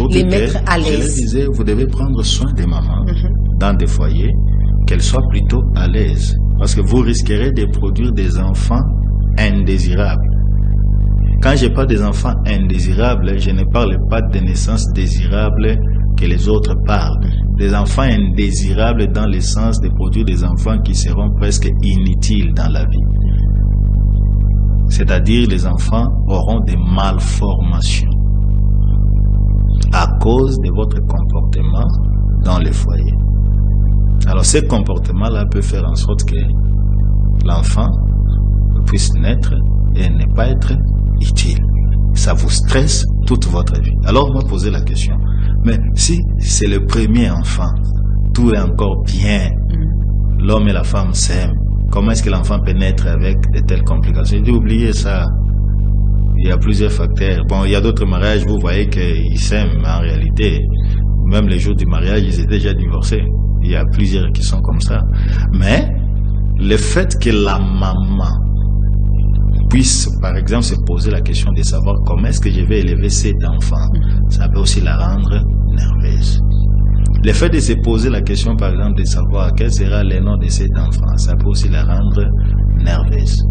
les mettre à l'aise. Je le disais, vous devez prendre soin des mamans dans des foyers, qu'elles soient plutôt à l'aise. Parce que vous risquerez de produire des enfants indésirables. Quand je parle des enfants indésirables, je ne parle pas de naissances désirables que les autres parlent. Des enfants indésirables dans le sens de produire des enfants qui seront presque inutiles dans la vie. C'est-à-dire les enfants auront des malformations à cause de votre comportement dans les foyers. Alors ce comportement-là peut faire en sorte que l'enfant puisse naître et ne pas être utile. Ça vous stresse toute votre vie. Alors on va poser la question, mais si c'est le premier enfant, tout est encore bien, l'homme et la femme s'aiment, comment est-ce que l'enfant peut naître avec de telles complications? J'ai oublié ça. Il y a plusieurs facteurs. Bon, il y a d'autres mariages, vous voyez qu'ils s'aiment, mais en réalité, même les jours du mariage, ils étaient déjà divorcés. Il y a plusieurs qui sont comme ça. Mais le fait que la maman puisse, par exemple, se poser la question de savoir comment est-ce que je vais élever cet enfant, ça peut aussi la rendre nerveuse. Le fait de se poser la question, par exemple, de savoir quel sera le nom de cet enfant, ça peut aussi la rendre nerveuse.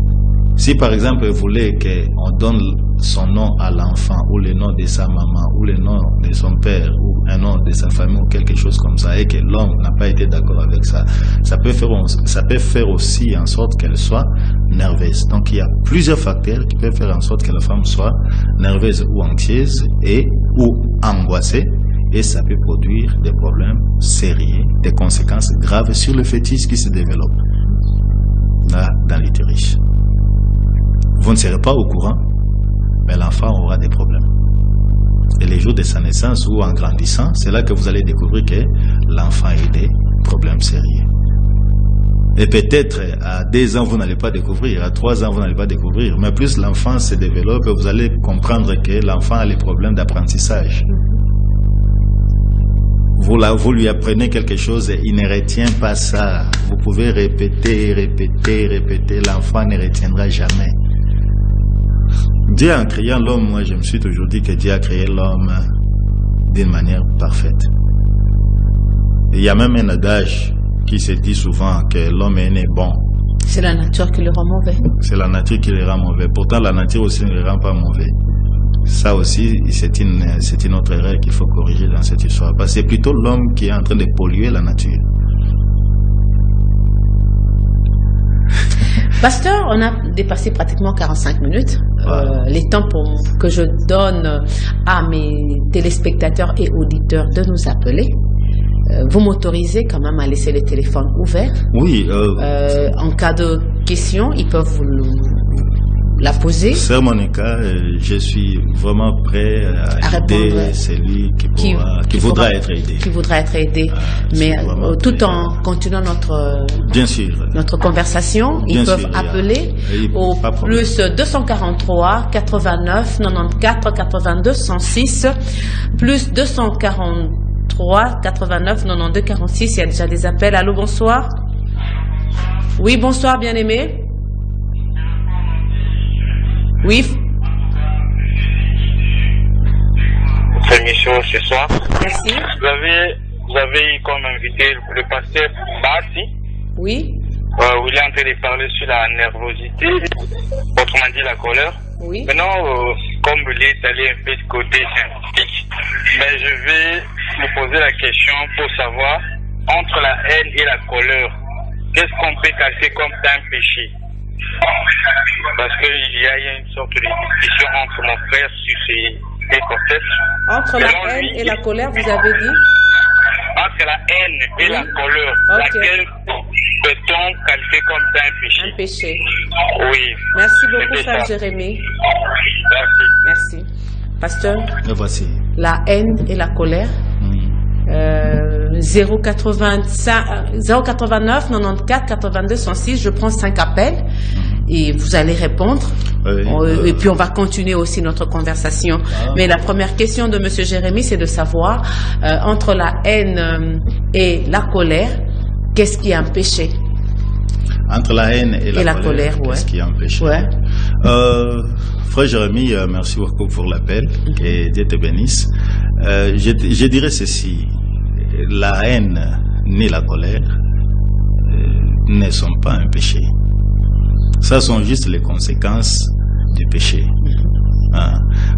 Si, par exemple, vous voulez qu'on donne son nom à l'enfant, ou le nom de sa maman, ou le nom de son père, ou un nom de sa famille, ou quelque chose comme ça, et que l'homme n'a pas été d'accord avec ça, ça peut faire aussi en sorte qu'elle soit nerveuse. Donc, il y a plusieurs facteurs qui peuvent faire en sorte que la femme soit nerveuse ou anxieuse ou angoissée, et ça peut produire des problèmes sérieux, des conséquences graves sur le fœtus qui se développe là, dans l'utérus. Vous ne serez pas au courant, mais l'enfant aura des problèmes. Et les jours de sa naissance ou en grandissant, c'est là que vous allez découvrir que l'enfant a des problèmes sérieux. Et peut-être à 2 ans, vous n'allez pas découvrir, à 3 ans, vous n'allez pas découvrir. Mais plus l'enfant se développe, vous allez comprendre que l'enfant a les problèmes d'apprentissage. Vous lui apprenez quelque chose et il ne retient pas ça. Vous pouvez répéter, l'enfant ne retiendra jamais. Dieu en créant l'homme, moi je me suis toujours dit que Dieu a créé l'homme d'une manière parfaite. Il y a même un adage qui se dit souvent que l'homme est né bon. C'est la nature qui le rend mauvais. C'est la nature qui le rend mauvais. Pourtant la nature aussi ne le rend pas mauvais. Ça aussi, c'est une autre erreur qu'il faut corriger dans cette histoire. Parce que c'est plutôt l'homme qui est en train de polluer la nature. Pasteur, on a dépassé pratiquement 45 minutes. Les temps que je donne à mes téléspectateurs et auditeurs de nous appeler. Vous m'autorisez quand même à laisser le téléphone ouvert. Oui. En cas de question, ils peuvent vous la poser. Sœur Monica, je suis vraiment prêt à aider celui qui voudra être aidé. Qui voudra être aidé. Mais tout en continuant notre conversation, ils peuvent appeler au plus 243 89 94 82 106 plus 243 89 92 46. Il y a déjà des appels. Allô, bonsoir. Oui, bonsoir, bien-aimé. Oui. Votre émission ce soir. Merci. Vous avez eu comme invité le pasteur Bassi. Oui. Où il est en train de parler sur la nervosité, autrement dit la colère. Oui. Maintenant, comme il est allé un peu de côté scientifique, mais je vais vous poser la question pour savoir, entre la haine et la colère, qu'est-ce qu'on peut qualifier comme un péché? Parce qu'il y a une sorte de discussion entre mon frère sur ces concepts. Entre la haine et la colère, vous avez dit? Entre la haine et la colère, laquelle peut-on qualifier comme un péché? Un péché. Oui. Merci beaucoup, frère Jérémie. Merci. Pasteur, me voici. La haine et la colère. 089 94 82 106, je prends 5 appels et vous allez répondre. Et puis on va continuer aussi notre conversation. Mais la première question de monsieur Jérémie, c'est de savoir entre la haine et la colère, qu'est-ce qui est un péché? Entre la haine et la colère, qu'est-ce qui est un péché? Frère Jérémie, merci beaucoup pour l'appel et Dieu te bénisse. Je dirais ceci, la haine ni la colère ne sont pas un péché. Ça sont juste les conséquences du péché.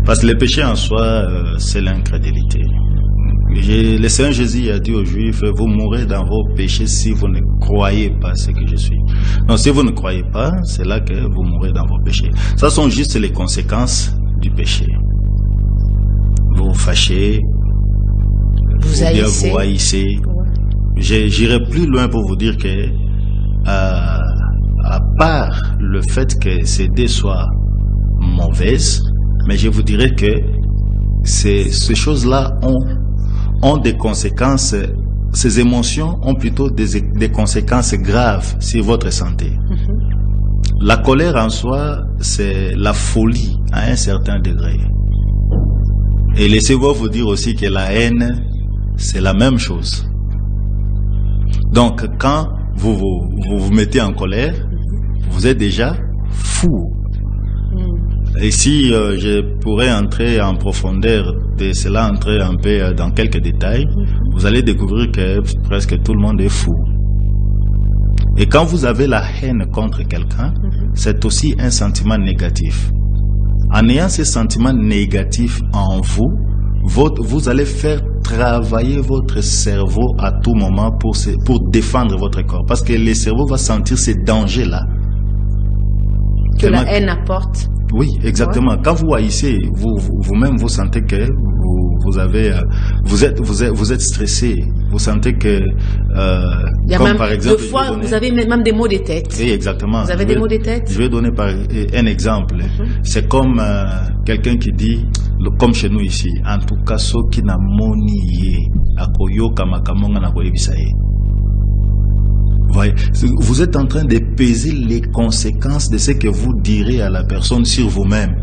Parce que le péché en soi, c'est l'incrédulité. Le Seigneur Jésus a dit aux Juifs, vous mourrez dans vos péchés si vous ne croyez pas ce que je suis. Donc si vous ne croyez pas, c'est là que vous mourrez dans vos péchés. Ça sont juste les conséquences du péché. Vous vous fâchez, vous haïssez. J'irai plus loin pour vous dire que à part le fait que ces deux soient mauvaises, mais je vous dirais que ces choses-là ont des conséquences, ces émotions ont plutôt des conséquences graves sur votre santé. La colère en soi, c'est la folie à un certain degré. Et laissez-moi vous dire aussi que la haine, c'est la même chose. Donc, quand vous vous mettez en colère, vous êtes déjà fou. Et si je pourrais entrer en profondeur de cela, entrer un peu dans quelques détails, vous allez découvrir que presque tout le monde est fou. Et quand vous avez la haine contre quelqu'un, c'est aussi un sentiment négatif. En ayant ce sentiment négatif en vous, vous allez faire travailler votre cerveau à tout moment pour défendre votre corps. Parce que le cerveau va sentir ces dangers-là. Que la haine apporte. Oui, exactement. Ouais. Quand vous haïssez, vous-même, vous sentez que vous êtes stressé. Vous sentez que, comme même par exemple, deux fois, vous avez même des maux de tête. Oui, exactement. Vous avez des maux de tête. Je vais donner un exemple. C'est comme quelqu'un qui dit, comme chez nous ici, en tout cas, ce qui n'a moni akoyo kamakamonga na koyebisaye. Vous êtes en train de peser les conséquences de ce que vous direz à la personne sur vous-même.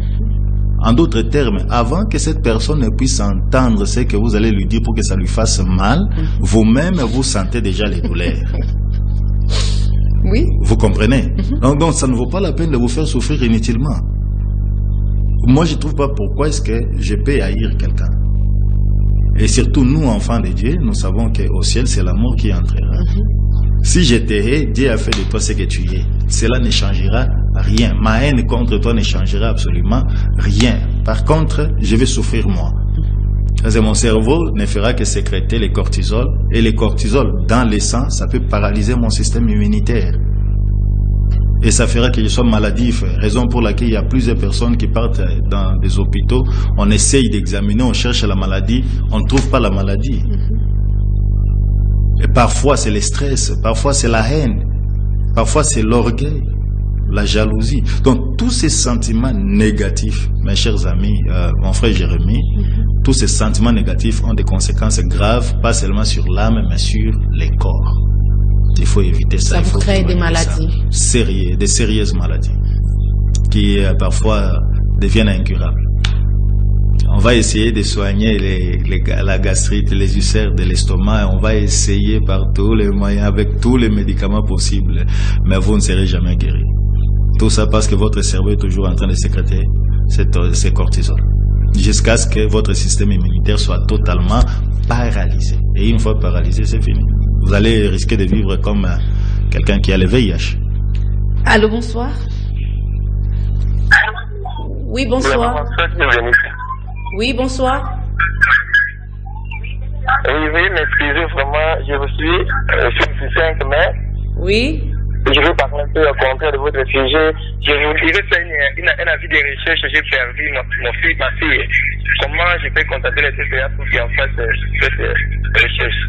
En d'autres termes, avant que cette personne ne puisse entendre ce que vous allez lui dire pour que ça lui fasse mal, vous-même, vous sentez déjà les douleurs. Oui. Vous comprenez? Donc, ça ne vaut pas la peine de vous faire souffrir inutilement. Moi, je ne trouve pas pourquoi est-ce que je peux haïr quelqu'un. Et surtout, nous, enfants de Dieu, nous savons qu'au ciel, c'est l'amour qui entrera. Si je te hais, Dieu a fait de toi ce que tu es. Cela ne changera rien. Ma haine contre toi ne changera absolument rien. Par contre, je vais souffrir moi. Parce que mon cerveau ne fera que sécréter les cortisol. Et les cortisol dans le sang, ça peut paralyser mon système immunitaire. Et ça fera que je sois maladif. Raison pour laquelle il y a plusieurs personnes qui partent dans des hôpitaux. On essaye d'examiner, on cherche la maladie, on ne trouve pas la maladie. Et parfois c'est le stress, parfois c'est la haine, parfois c'est l'orgueil, la jalousie. Donc tous ces sentiments négatifs, mes chers amis, mon frère Jérémy, tous ces sentiments négatifs ont des conséquences graves, pas seulement sur l'âme, mais sur les corps. Il faut éviter ça. Ça vous crée des maladies. Des sérieuses maladies qui parfois deviennent incurables. On va essayer de soigner la gastrite, les ulcères de l'estomac. On va essayer par tous les moyens, avec tous les médicaments possibles. Mais vous ne serez jamais guéri. Tout ça parce que votre cerveau est toujours en train de sécréter ces cortisol. Jusqu'à ce que votre système immunitaire soit totalement paralysé. Et une fois paralysé, c'est fini. Vous allez risquer de vivre comme quelqu'un qui a le VIH. Allô, bonsoir. Oui, bonsoir. Oui, bonsoir. Oui, m'excusez vraiment, je vous suis sur 5 mai. Oui. Je vais parler un peu au contraire de votre sujet. Je vais faire un avis de recherche. J'ai perdu ma fille. Comment je peux contacter les CPA pour qu'il en fasse cette recherche?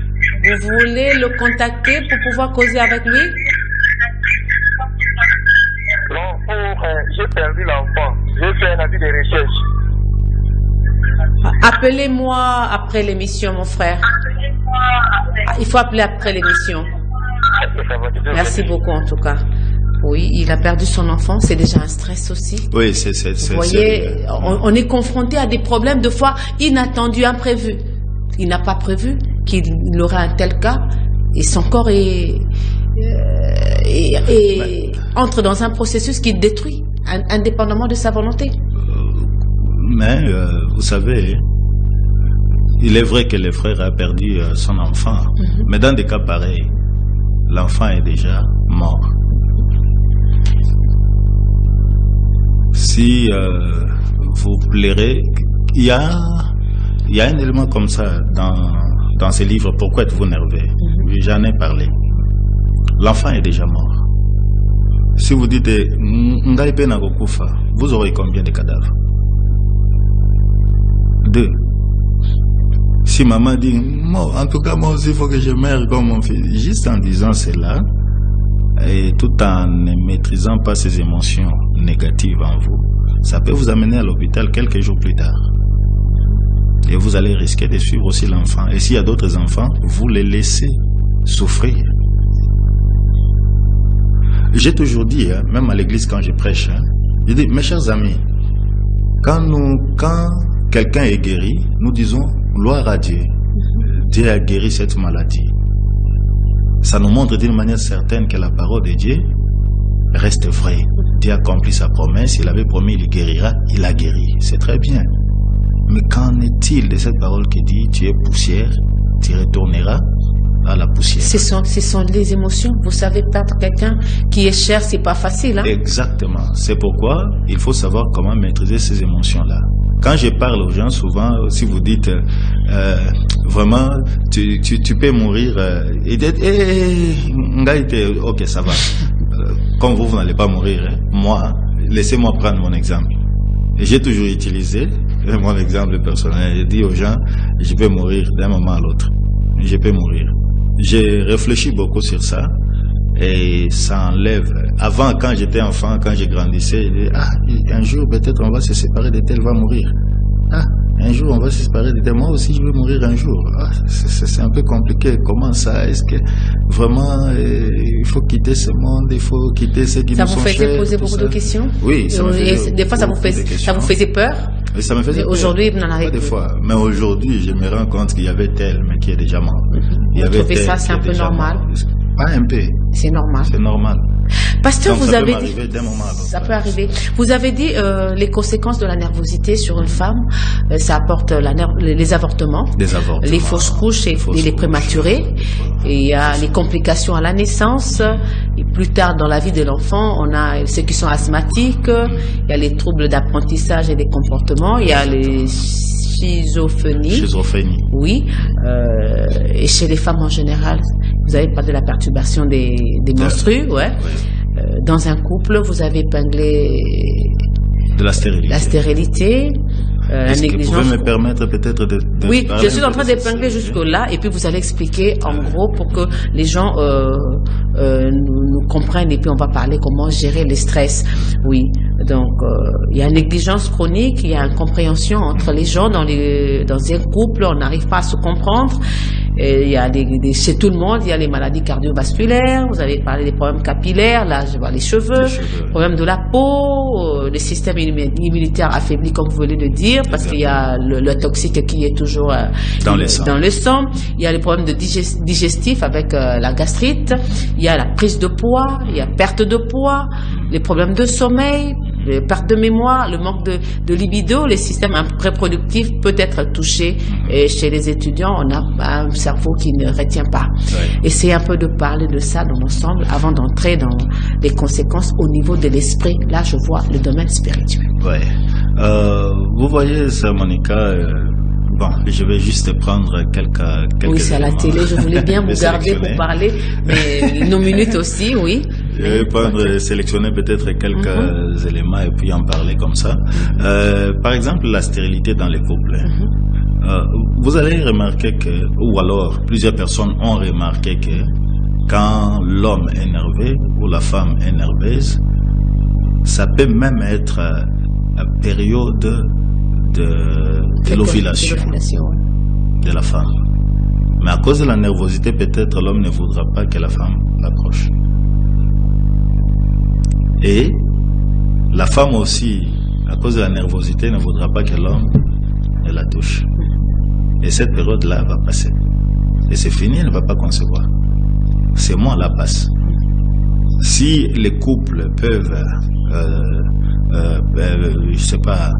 Vous voulez le contacter pour pouvoir causer avec lui? Non, j'ai perdu l'enfant. J'ai fait un avis de recherche. Appelez-moi après l'émission, mon frère. Il faut appeler après l'émission. Merci beaucoup en tout cas. Oui, il a perdu son enfant, c'est déjà un stress aussi. Oui, vous voyez, on est confronté à des problèmes de fois inattendus, imprévus. Il n'a pas prévu qu'il aurait un tel cas et son corps entre dans un processus qui détruit, indépendamment de sa volonté. Mais vous savez, il est vrai que le frère a perdu son enfant, mais dans des cas pareils, l'enfant est déjà mort. Si vous plairez, il y a un élément comme ça dans ces livres. Pourquoi êtes-vous nerveux? J'en ai parlé. L'enfant est déjà mort. Si vous dites vous aurez combien de cadavres? 2. Si maman dit, en tout cas, moi aussi, il faut que je meure comme mon fils. Juste en disant cela, et tout en ne maîtrisant pas ces émotions négatives en vous, ça peut vous amener à l'hôpital quelques jours plus tard. Et vous allez risquer de suivre aussi l'enfant. Et s'il y a d'autres enfants, vous les laissez souffrir. J'ai toujours dit, même à l'église quand je prêche, je dis, mes chers amis, quand quelqu'un est guéri, nous disons gloire à Dieu. Dieu a guéri cette maladie. Ça nous montre d'une manière certaine que la parole de Dieu reste vraie. Dieu a accompli sa promesse, il avait promis, il guérira, il a guéri. C'est très bien. Mais qu'en est-il de cette parole qui dit tu es poussière, tu retourneras à la poussière? Ce sont les émotions. Vous savez, perdre quelqu'un qui est cher, c'est pas facile. Hein? Exactement. C'est pourquoi il faut savoir comment maîtriser ces émotions-là. Quand je parle aux gens, souvent, si vous dites vraiment, tu peux mourir, et dites, ok, ça va. Comme vous n'allez pas mourir, hein. Moi, laissez-moi prendre mon exemple. Et j'ai toujours utilisé mon exemple personnel. Je dis aux gens, je peux mourir d'un moment à l'autre. Je peux mourir. J'ai réfléchi beaucoup sur ça. Et ça enlève. Avant, quand j'étais enfant, quand je grandissais, je disais, un jour peut-être on va se séparer de tel, va mourir. Un jour on va se séparer de tel, moi aussi je vais mourir un jour. C'est un peu compliqué. Comment ça? Est-ce que vraiment il faut quitter ce monde, il faut quitter ce qui nous sont chers? Ça vous faisait poser beaucoup de questions? Oui, ça me faisait des fois ça vous faisait peur? Et ça me faisait peur. Aujourd'hui, vous n'en avez plus. Des fois. Mais aujourd'hui, je me rends compte qu'il y avait tel, mais qui est déjà mort. Vous trouvez ça, c'est un peu normal? Pas un peu. C'est normal. C'est normal. Pasteur, Donc, vous ça avez peut dit... m'arriver d'un moment à l'autre. Ça peut arriver. Vous avez dit les conséquences de la nervosité sur une femme, ça apporte les avortements, les fausses couches et les prématurés. Et il y a les complications à la naissance. Et plus tard dans la vie de l'enfant, on a ceux qui sont asthmatiques. Il y a les troubles d'apprentissage et des comportements. Il y a les schizophrénie. Oui. Et chez les femmes en général, vous avez parlé de la perturbation des menstrues, ouais. Dans un couple, vous avez épinglé de la stérilité. La négligence. Vous pouvez me permettre peut-être de oui, je suis en train d'épingler jusque-là et puis vous allez expliquer en gros pour que les gens nous comprennent et puis on va parler comment gérer les stress. Oui, donc il y a une négligence chronique, il y a une incompréhension entre les gens dans un couple, on n'arrive pas à se comprendre. Et il y a chez tout le monde, il y a les maladies cardiovasculaires, vous avez parlé des problèmes capillaires, là je vois les cheveux, problèmes de la peau, le système immunitaire affaibli comme vous venez de dire, parce qu'il y a le toxique qui est toujours dans le sang. Il y a les problèmes digestifs avec la gastrite, il y a la prise de poids, il y a perte de poids, les problèmes de sommeil, les pertes de mémoire, le manque de libido, les systèmes reproductifs peut être touché. Et chez les étudiants, on a un cerveau qui ne retient pas. Ouais. Essayez un peu de parler de ça dans l'ensemble avant d'entrer dans les conséquences au niveau de l'esprit. Là, je vois le domaine spirituel. Ouais. Vous voyez, Sœur Monica, bon, je vais juste prendre quelques oui, c'est à la télé, je voulais bien vous garder pour parler, mais nos minutes aussi, oui. Je vais sélectionner peut-être quelques éléments et puis en parler comme ça. Par exemple, la stérilité dans les couples. Vous allez remarquer ou alors plusieurs personnes ont remarqué que quand l'homme est nerveux ou la femme est nerveuse, ça peut même être à période de l'ovulation de la femme. Mais à cause de la nervosité, peut-être l'homme ne voudra pas que la femme l'approche. Et la femme aussi, à cause de la nervosité, ne voudra pas que l'homme la touche. Et cette période-là va passer. Et c'est fini, elle ne va pas concevoir. Ces mois-là passent. Si les couples peuvent, je sais pas,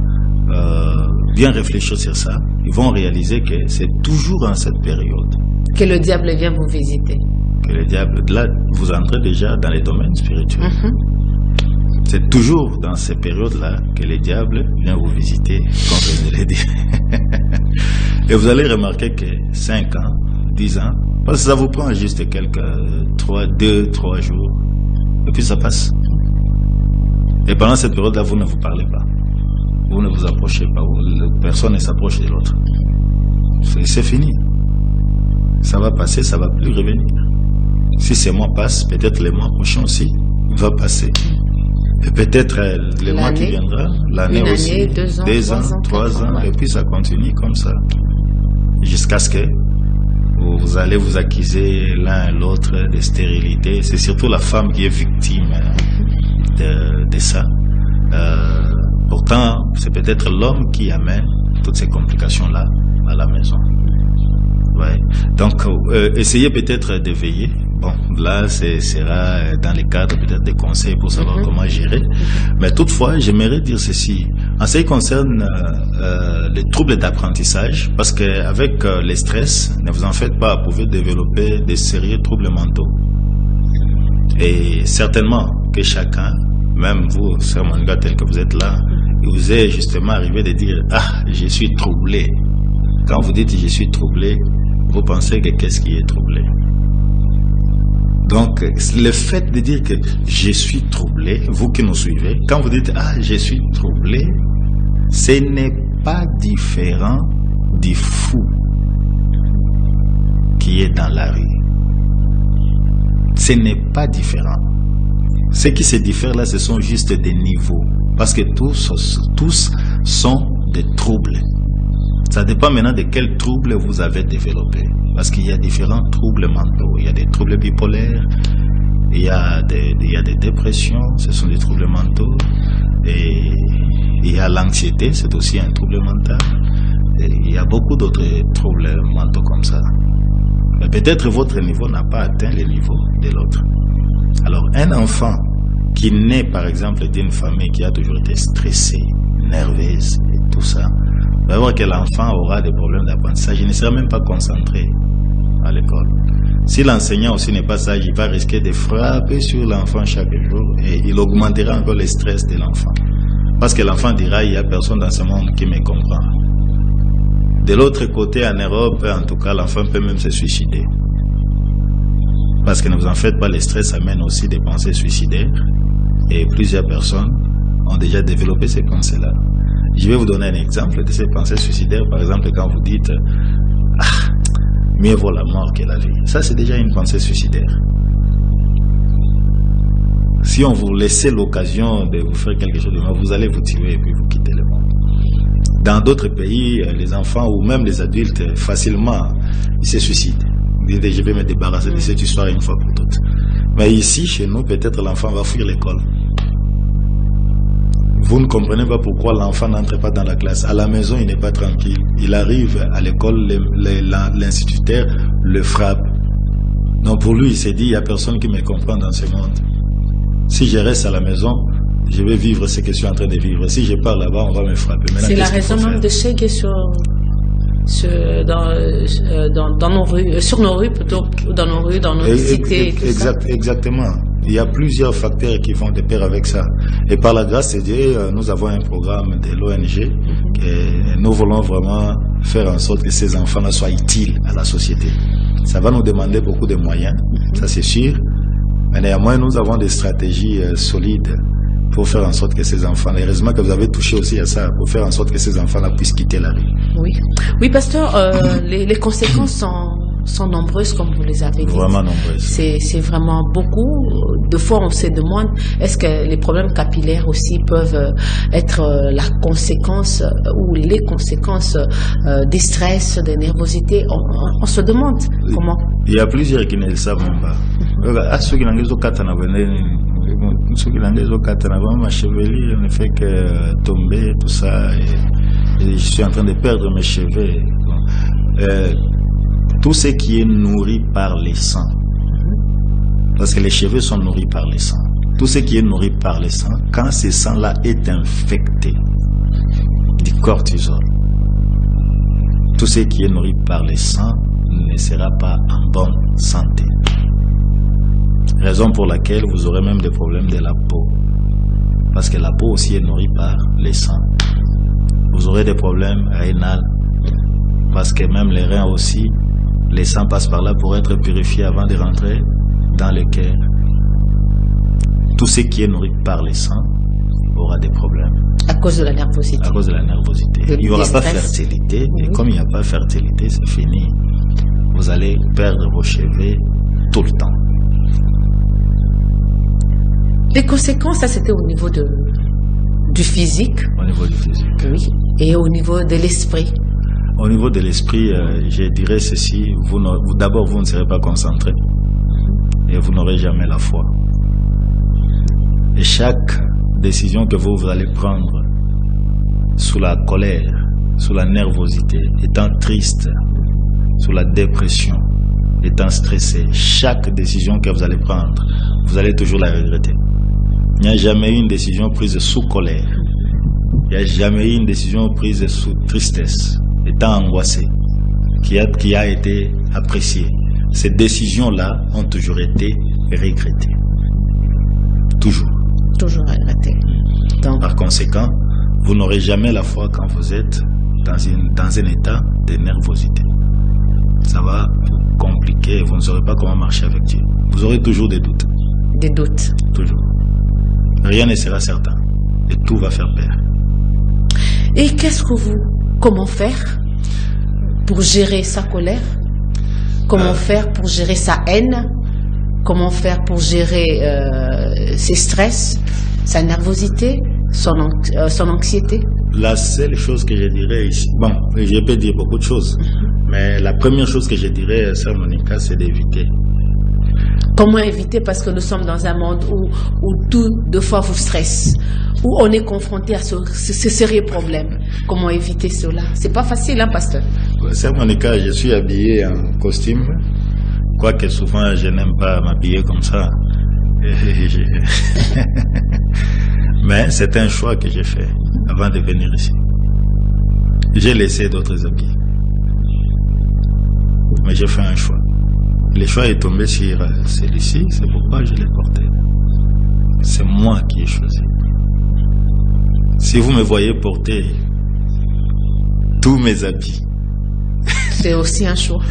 bien réfléchir sur ça, ils vont réaliser que c'est toujours en cette période que le diable vient vous visiter. Que le diable, là, vous entrez déjà dans les domaines spirituels. C'est toujours dans ces périodes-là que le diable vient vous visiter, comme je l'ai dit. Et vous allez remarquer que 5 ans, 10 ans, parce que ça vous prend juste quelques 2-3 jours, et puis ça passe. Et pendant cette période-là, vous ne vous parlez pas. Vous ne vous approchez pas. Personne ne s'approche de l'autre. C'est fini. Ça va passer, ça ne va plus revenir. Si ces mois passent, peut-être les mois prochains aussi, il va passer. Et peut-être les mois qui viendra, l'année aussi, 2 ans, 3 ans, et puis ça continue comme ça. Jusqu'à ce que vous allez vous accuser l'un et l'autre de stérilité. C'est surtout la femme qui est victime de ça. Pourtant, c'est peut-être l'homme qui amène toutes ces complications-là à la maison. Ouais. Donc, essayez peut-être de veiller. Bon, là, ce sera dans les cadres peut-être des conseils pour savoir comment gérer. Mais toutefois, j'aimerais dire ceci. En ce qui concerne les troubles d'apprentissage, parce qu'avec les stress, ne vous en faites pas, vous pouvez développer des sérieux troubles mentaux. Et certainement que chacun, même vous, Sœur Monica, tel que vous êtes là, vous est justement arrivé de dire « Ah, je suis troublé ». Quand vous dites « je suis troublé », vous pensez que qu'est-ce qui est troublé? Donc, le fait de dire que je suis troublé, vous qui nous suivez, quand vous dites « Ah, je suis troublé », ce n'est pas différent du fou qui est dans la rue. Ce n'est pas différent. Ce qui se diffère là, ce sont juste des niveaux. Parce que tous sont des troubles. Ça dépend maintenant de quel trouble vous avez développé. Parce qu'il y a différents troubles mentaux. Il y a des troubles bipolaires, il y a des dépressions, ce sont des troubles mentaux. Et il y a l'anxiété, c'est aussi un trouble mental. Et il y a beaucoup d'autres troubles mentaux comme ça. Mais peut-être votre niveau n'a pas atteint le niveau de l'autre. Alors, un enfant qui naît, par exemple, d'une famille qui a toujours été stressée, nerveuse et tout ça, va voir que l'enfant aura des problèmes d'apprentissage. Il ne sera même pas concentré à l'école. Si l'enseignant aussi n'est pas sage, il va risquer de frapper sur l'enfant chaque jour et il augmentera encore le stress de l'enfant. Parce que l'enfant dira, il n'y a personne dans ce monde qui me comprend. De l'autre côté, en Europe, en tout cas, l'enfant peut même se suicider. Parce que ne vous en faites pas, le stress amène aussi des pensées suicidaires. Et plusieurs personnes ont déjà développé ces pensées-là. Je vais vous donner un exemple de ces pensées suicidaires. Par exemple, quand vous dites « Ah, mieux vaut la mort que la vie ». Ça, c'est déjà une pensée suicidaire. Si on vous laisse l'occasion de vous faire quelque chose de mal, vous allez vous tuer et puis vous quittez le monde. Dans d'autres pays, les enfants ou même les adultes, facilement, ils se suicident. Ils disent, je vais me débarrasser de cette histoire une fois pour toutes. Mais ici, chez nous, peut-être l'enfant va fuir l'école. Vous ne comprenez pas pourquoi l'enfant n'entre pas dans la classe. À la maison, il n'est pas tranquille. Il arrive à l'école, l'instituteur le frappe. Donc pour lui, il s'est dit, il n'y a personne qui me comprend dans ce monde. Si je reste à la maison, je vais vivre ce que je suis en train de vivre. Si je pars là-bas, on va me frapper. C'est la raison même de Cheikh dans nos rues, sur nos rues plutôt, dans nos rues, dans nos cités. Exactement. Il y a plusieurs facteurs qui vont de pair avec ça. Et par la grâce de Dieu, nous avons un programme de l'ONG et nous voulons vraiment faire en sorte que ces enfants-là soient utiles à la société. Ça va nous demander beaucoup de moyens, ça c'est sûr. Mais néanmoins, nous avons des stratégies solides pour faire en sorte que ces enfants, heureusement que vous avez touché aussi à ça, pour faire en sorte que ces enfants-là puissent quitter la rue. Oui, pasteur, les conséquences sont nombreuses, comme vous les avez dit. Vraiment nombreuses. C'est vraiment beaucoup. De fois, on se demande, est-ce que les problèmes capillaires aussi peuvent être la conséquence ou les conséquences des stress, des nervosités. On se demande comment. Il y a plusieurs qui ne le savent même pas. Ceux qui n'ont ma chevelure ne fait que tomber, tout ça, et je suis en train de perdre mes cheveux. Tout ce qui est nourri par les sangs, parce que les cheveux sont nourris par les sangs, tout ce qui est nourri par les sangs, quand ce sang-là est infecté du cortisol, tout ce qui est nourri par les sangs ne sera pas en bonne santé. Raison pour laquelle vous aurez même des problèmes de la peau. Parce que la peau aussi est nourrie par les sangs. Vous aurez des problèmes rénaux. Parce que même les reins aussi, les sangs passent par là pour être purifiés avant de rentrer dans le cœur. Tout ce qui est nourri par les sangs aura des problèmes. À cause de la nervosité. À cause de la nervosité. Il n'y aura pas fertilité. Et comme il n'y a pas fertilité, c'est fini. Vous allez perdre vos cheveux tout le temps. Les conséquences, ça c'était au niveau du physique. Au niveau du physique. Oui. Et au niveau de l'esprit. Au niveau de l'esprit, je dirais ceci, d'abord vous ne serez pas concentré et vous n'aurez jamais la foi. Et chaque décision que vous allez prendre sous la colère, sous la nervosité, étant triste, sous la dépression, étant stressé, chaque décision que vous allez prendre, vous allez toujours la regretter. Il n'y a jamais eu une décision prise sous colère. Il n'y a jamais eu une décision prise sous tristesse, étant angoissé, qui a été appréciée. Ces décisions-là ont toujours été regrettées. Toujours. Toujours regrettées. Donc, par conséquent, vous n'aurez jamais la foi quand vous êtes dans un état de nervosité. Ça va vous compliquer, vous ne saurez pas comment marcher avec Dieu. Vous aurez toujours des doutes. Des doutes. Toujours. Rien ne sera certain. Et tout va faire peur. Et comment faire pour gérer sa colère? Comment faire pour gérer sa haine? Comment faire pour gérer ses stress, sa nervosité, son anxiété? La seule chose que je dirais ici, bon, je peux dire beaucoup de choses, mais la première chose que je dirais, Sœur Monica, c'est d'éviter. Comment éviter? Parce que nous sommes dans un monde où tout, deux fois, vous stresse, où on est confronté à ce sérieux problème. Comment éviter cela? C'est pas facile, hein, pasteur? Sœur Monica, je suis habillé en costume, quoique souvent je n'aime pas m'habiller comme ça. Mais c'est un choix que j'ai fait avant de venir ici. J'ai laissé d'autres habits. Mais j'ai fait un choix. Le choix est tombé sur celui-ci, c'est pourquoi je l'ai porté. C'est moi qui ai choisi. Si vous me voyez porter tous mes habits, c'est aussi un choix.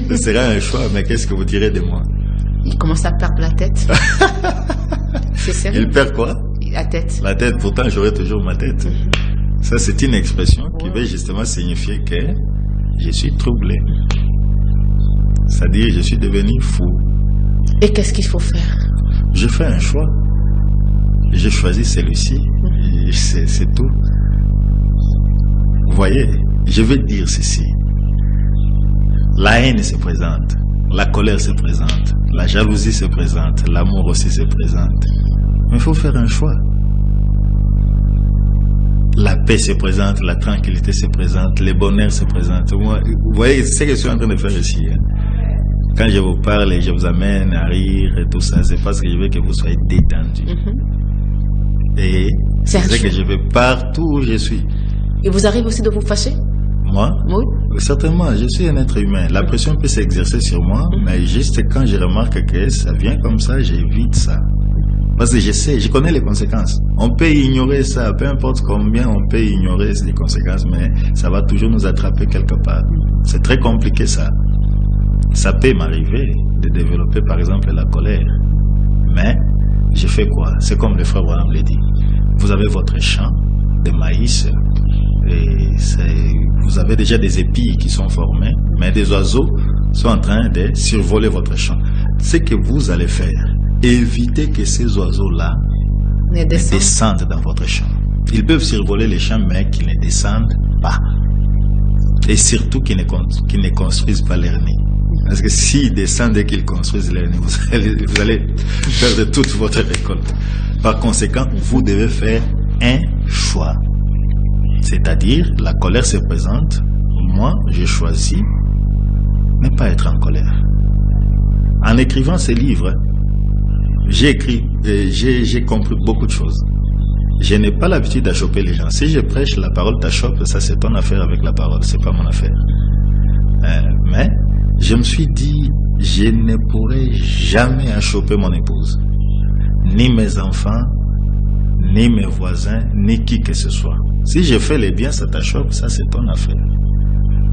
Ce sera un choix, mais qu'est-ce que vous direz de moi? Il commence à perdre la tête. C'est sérieux. Il perd quoi? La tête. La tête, pourtant j'aurai toujours ma tête. Ça, c'est une expression qui veut justement signifier que je suis troublé. C'est-à-dire, je suis devenu fou. Et qu'est-ce qu'il faut faire? Je fais un choix. J'ai choisi celui-ci. C'est tout. Vous voyez, je vais dire ceci. La haine se présente. La colère se présente. La jalousie se présente. L'amour aussi se présente. Mais il faut faire un choix. La paix se présente, la tranquillité se présente, le bonheur se présente. Moi, vous voyez, c'est ce que je suis en train de faire ici. Quand je vous parle et je vous amène à rire et tout ça, c'est parce que je veux que vous soyez détendus. Et c'est ce que je veux partout où je suis. Et vous arrivez aussi de vous fâcher? Moi? Oui. Certainement, je suis un être humain. La pression peut s'exercer sur moi, mais juste quand je remarque que ça vient comme ça, j'évite ça. Parce que je connais les conséquences. On peut ignorer ça, peu importe combien on peut ignorer les conséquences, mais ça va toujours nous attraper quelque part. C'est très compliqué ça. Ça peut m'arriver de développer par exemple la colère. Mais je fais quoi? C'est comme le frère Branham l'a dit. Vous avez votre champ de maïs et vous avez déjà des épis qui sont formés, mais des oiseaux sont en train de survoler votre champ. Ce que vous allez faire, évitez que ces oiseaux-là ne descendent dans votre champ. Ils peuvent survoler les champs, mais qu'ils ne descendent pas. Et surtout qu'ils ne construisent pas leur nid. Parce que s'ils descendent et qu'ils construisent leur nid, vous allez perdre toute votre récolte. Par conséquent, vous devez faire un choix. C'est-à-dire, la colère se présente. Moi, je choisis ne pas être en colère. En écrivant ces livres, j'ai compris beaucoup de choses. Je n'ai pas l'habitude d'achoper les gens. Si je prêche, la parole t'achoppe, ça c'est ton affaire avec la parole, c'est pas mon affaire. Mais je me suis dit, je ne pourrai jamais achoper mon épouse, ni mes enfants, ni mes voisins, ni qui que ce soit. Si je fais les biens, ça t'achoppe, ça c'est ton affaire.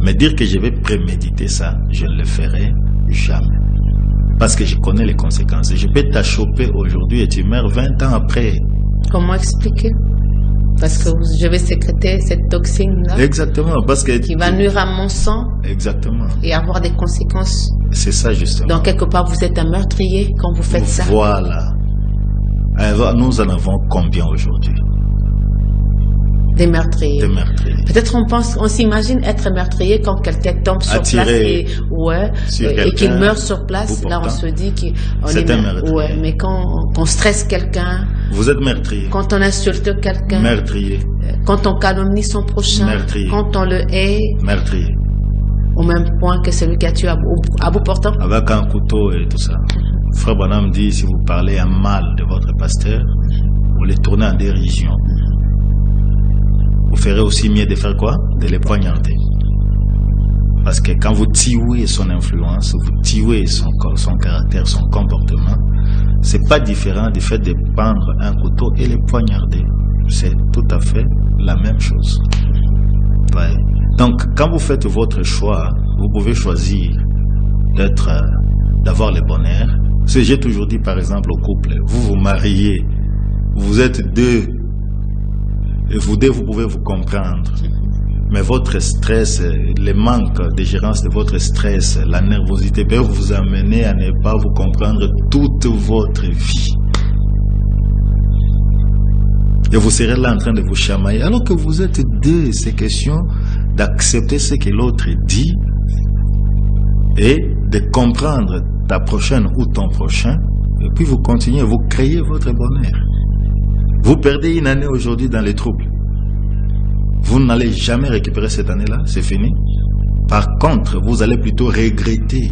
Mais dire que je vais préméditer ça, je ne le ferai jamais. Parce que je connais les conséquences. Je peux t'achoper aujourd'hui et tu meurs 20 ans après. Comment expliquer? Parce que je vais sécréter cette toxine-là. Exactement, parce que... qui va nuire à mon sang. Exactement. Et avoir des conséquences. C'est ça, justement. Donc, quelque part, vous êtes un meurtrier quand vous faites ça. Voilà. Alors, nous en avons combien aujourd'hui? Des meurtriers. Des meurtriers. Peut-être on s'imagine être meurtrier quand quelqu'un tombe sur place et qu'il meurt sur place. Là, on se dit qu'on est un meurtrier. Ouais, mais quand on stresse quelqu'un. Vous êtes meurtrier. Quand on insulte quelqu'un. Meurtrier. Quand on calomnie son prochain. Meurtrier. Quand on le hait. Meurtrier. Au même point que celui qui a tué à bout portant. Avec un couteau et tout ça. Frère Branham dit, si vous parlez un mal de votre pasteur, vous les tournez en dérision. Vous ferez aussi mieux de faire quoi? De les poignarder. Parce que quand vous tuez son influence, vous tuez son caractère, son comportement, c'est pas différent du fait de prendre un couteau et les poignarder. C'est tout à fait la même chose. Ouais. Donc, quand vous faites votre choix, vous pouvez choisir d'avoir le bonheur. Ce que j'ai toujours dit, par exemple, au couple, vous vous mariez, vous êtes deux, et vous deux, vous pouvez vous comprendre. Mais votre stress, le manque de gérance de votre stress, la nervosité peut vous amener à ne pas vous comprendre toute votre vie. Et vous serez là en train de vous chamailler. Alors que vous êtes deux, c'est question d'accepter ce que l'autre dit et de comprendre ta prochaine ou ton prochain. Et puis vous continuez, vous créez votre bonheur. Vous perdez une année aujourd'hui dans les troubles. Vous n'allez jamais récupérer cette année-là, c'est fini. Par contre, vous allez plutôt regretter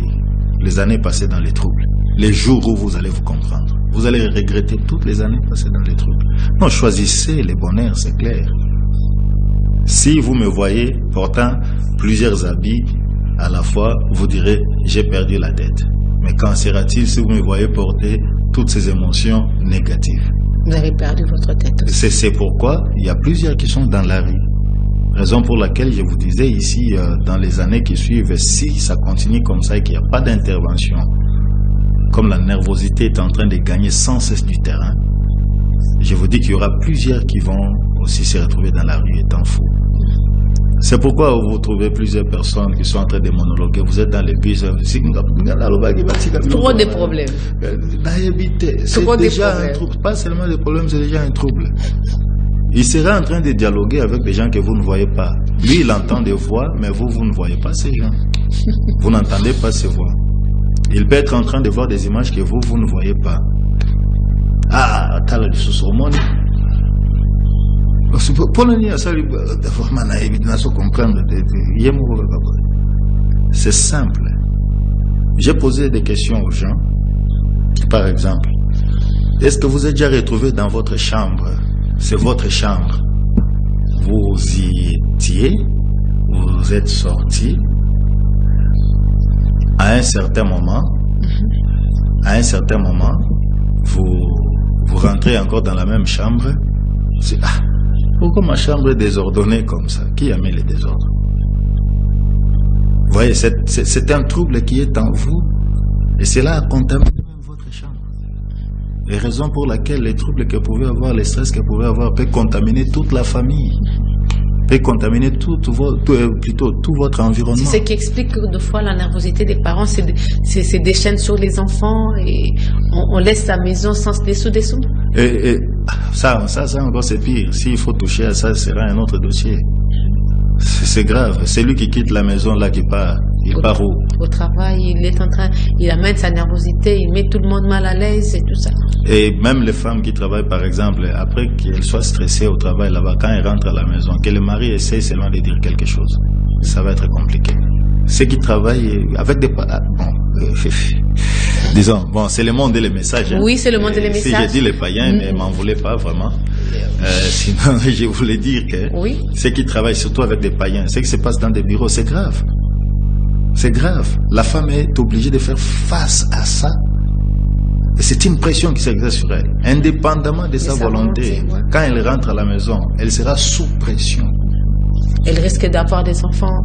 les années passées dans les troubles, les jours où vous allez vous comprendre. Vous allez regretter toutes les années passées dans les troubles. Non, choisissez les bonheurs, c'est clair. Si vous me voyez portant plusieurs habits à la fois, vous direz, j'ai perdu la tête. Mais qu'en sera-t-il si vous me voyez porter toutes ces émotions négatives? Vous avez perdu votre tête. C'est pourquoi il y a plusieurs qui sont dans la rue. Raison pour laquelle je vous disais ici, dans les années qui suivent, si ça continue comme ça et qu'il n'y a pas d'intervention, comme la nervosité est en train de gagner sans cesse du terrain, je vous dis qu'il y aura plusieurs qui vont aussi se retrouver dans la rue étant fous. C'est pourquoi vous trouvez plusieurs personnes qui sont en train de monologuer. Vous êtes dans les bus. Trop de problèmes. C'est déjà un trouble. Pas seulement des problèmes, c'est déjà un trouble. Il sera en train de dialoguer avec des gens que vous ne voyez pas. Lui, il entend des voix, mais vous ne voyez pas ces gens. Vous n'entendez pas ces voix. Il peut être en train de voir des images que vous ne voyez pas. Ah, t'as le sous-hormone. C'est simple. J'ai posé des questions aux gens. Par exemple, est-ce que vous êtes déjà retrouvé dans votre chambre? C'est votre chambre. Vous y étiez, vous êtes sorti. À un certain moment, vous rentrez encore dans la même chambre. C'est pourquoi ma chambre est désordonnée comme ça? Qui a mis les désordres? Vous voyez, c'est un trouble qui est en vous et cela a contaminé même votre chambre. Les raisons pour lesquelles les troubles que vous pouvez avoir, les stress que vous pouvez avoir, peut contaminer toute la famille, peut contaminer tout votre environnement. C'est ce qui explique que de fois la nervosité des parents, c'est déchaîne sur les enfants et on laisse la maison sans dessous. Et ça encore c'est pire. S'il faut toucher à ça, ce sera un autre dossier. C'est grave. C'est lui qui quitte la maison là qui part. Il part où? Au travail, il amène sa nervosité, il met tout le monde mal à l'aise et tout ça. Et même les femmes qui travaillent, par exemple, après qu'elles soient stressées au travail là-bas, quand elles rentrent à la maison, que le mari essaie seulement de dire quelque chose, ça va être compliqué. Ceux qui travaillent avec des... disons, c'est le monde et les messages. Oui, c'est le monde et les messages. Si j'ai dit les païens, ne m'en voulez pas vraiment. Sinon, je voulais dire que ceux qui travaillent surtout avec des païens, ce qui se passe dans des bureaux, c'est grave. C'est grave. La femme est obligée de faire face à ça. Et c'est une pression qui s'exerce sur elle. Indépendamment de sa volonté, quand elle rentre à la maison, elle sera sous pression. Elle risque d'avoir des enfants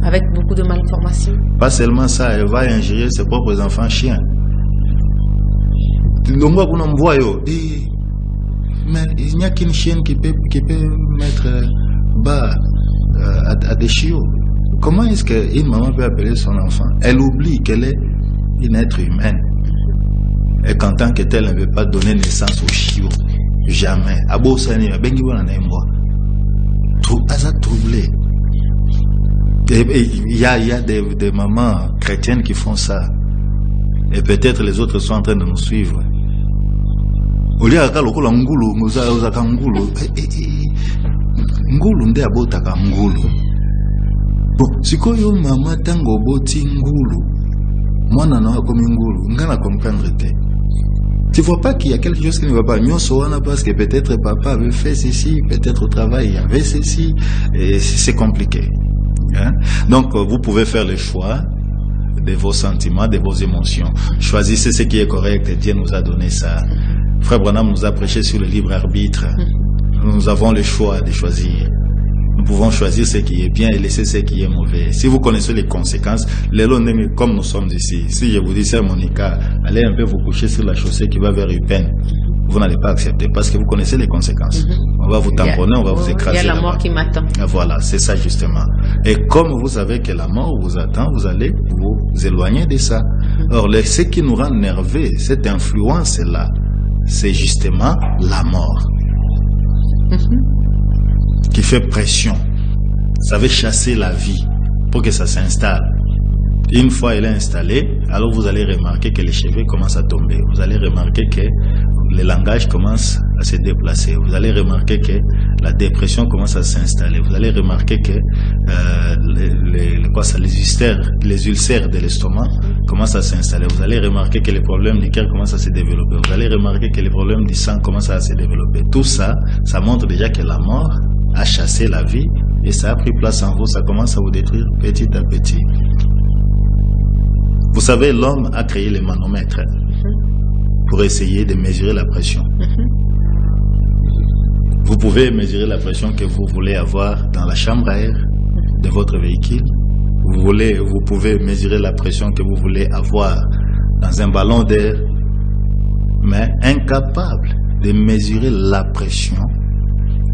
avec beaucoup de malformations. Pas seulement ça, elle va ingérer ses propres enfants chiens. Mais il n'y a qu'une chienne qui peut mettre bas à des chiots. Comment est-ce qu'une maman peut appeler son enfant? Elle oublie qu'elle est une être humaine. Et qu'en tant que telle, elle ne veut pas donner naissance aux chiots. Jamais. Troublé. Il y a des mamans chrétiennes qui font ça. Et peut-être les autres sont en train de nous suivre. Bon, sikoyo mama tango boti ngulu. Mwana na komi ngulu, ngana comprendre te. Tu vois pas qu'il y a quelque chose qui ne va pas. Parce que peut-être papa avait fait ceci, peut-être au travail il y avait ceci, et c'est compliqué. Hein? Donc vous pouvez faire le choix de vos sentiments, de vos émotions. Choisissez ce qui est correct, et Dieu nous a donné ça. Frère Branham nous a prêché sur le libre arbitre. Nous avons le choix de choisir. Nous pouvons choisir ce qui est bien et laisser ce qui est mauvais. Si vous connaissez les conséquences, comme nous sommes ici, si je vous dis, Sœur Monica, allez un peu vous coucher sur la chaussée qui va vers Upen, vous n'allez pas accepter parce que vous connaissez les conséquences. On va vous tamponner, on va vous écraser. Il y a la mort qui m'attend. Voilà, c'est ça justement. Et comme vous savez que la mort vous attend, vous allez vous éloigner de ça. Or, ce qui nous rend nerveux, cette influence-là, c'est justement la mort. Qui fait pression. Ça veut chasser la vie pour que ça s'installe. Une fois elle est installée, alors vous allez remarquer que les cheveux commencent à tomber. Vous allez remarquer que le langage commence à se déplacer. Vous allez remarquer que la dépression commence à s'installer. Vous allez remarquer que les ulcères de l'estomac commencent à s'installer. Vous allez remarquer que les problèmes du cœur commencent à se développer. Vous allez remarquer que les problèmes du sang commencent à se développer. Tout ça, ça montre déjà que la mort a chassé la vie et ça a pris place en vous. Ça commence à vous détruire petit à petit. Vous savez, l'homme a créé les manomètres pour essayer de mesurer la pression. Vous pouvez mesurer la pression que vous voulez avoir dans la chambre à air de votre véhicule. Vous pouvez mesurer la pression que vous voulez avoir dans un ballon d'air, mais incapable de mesurer la pression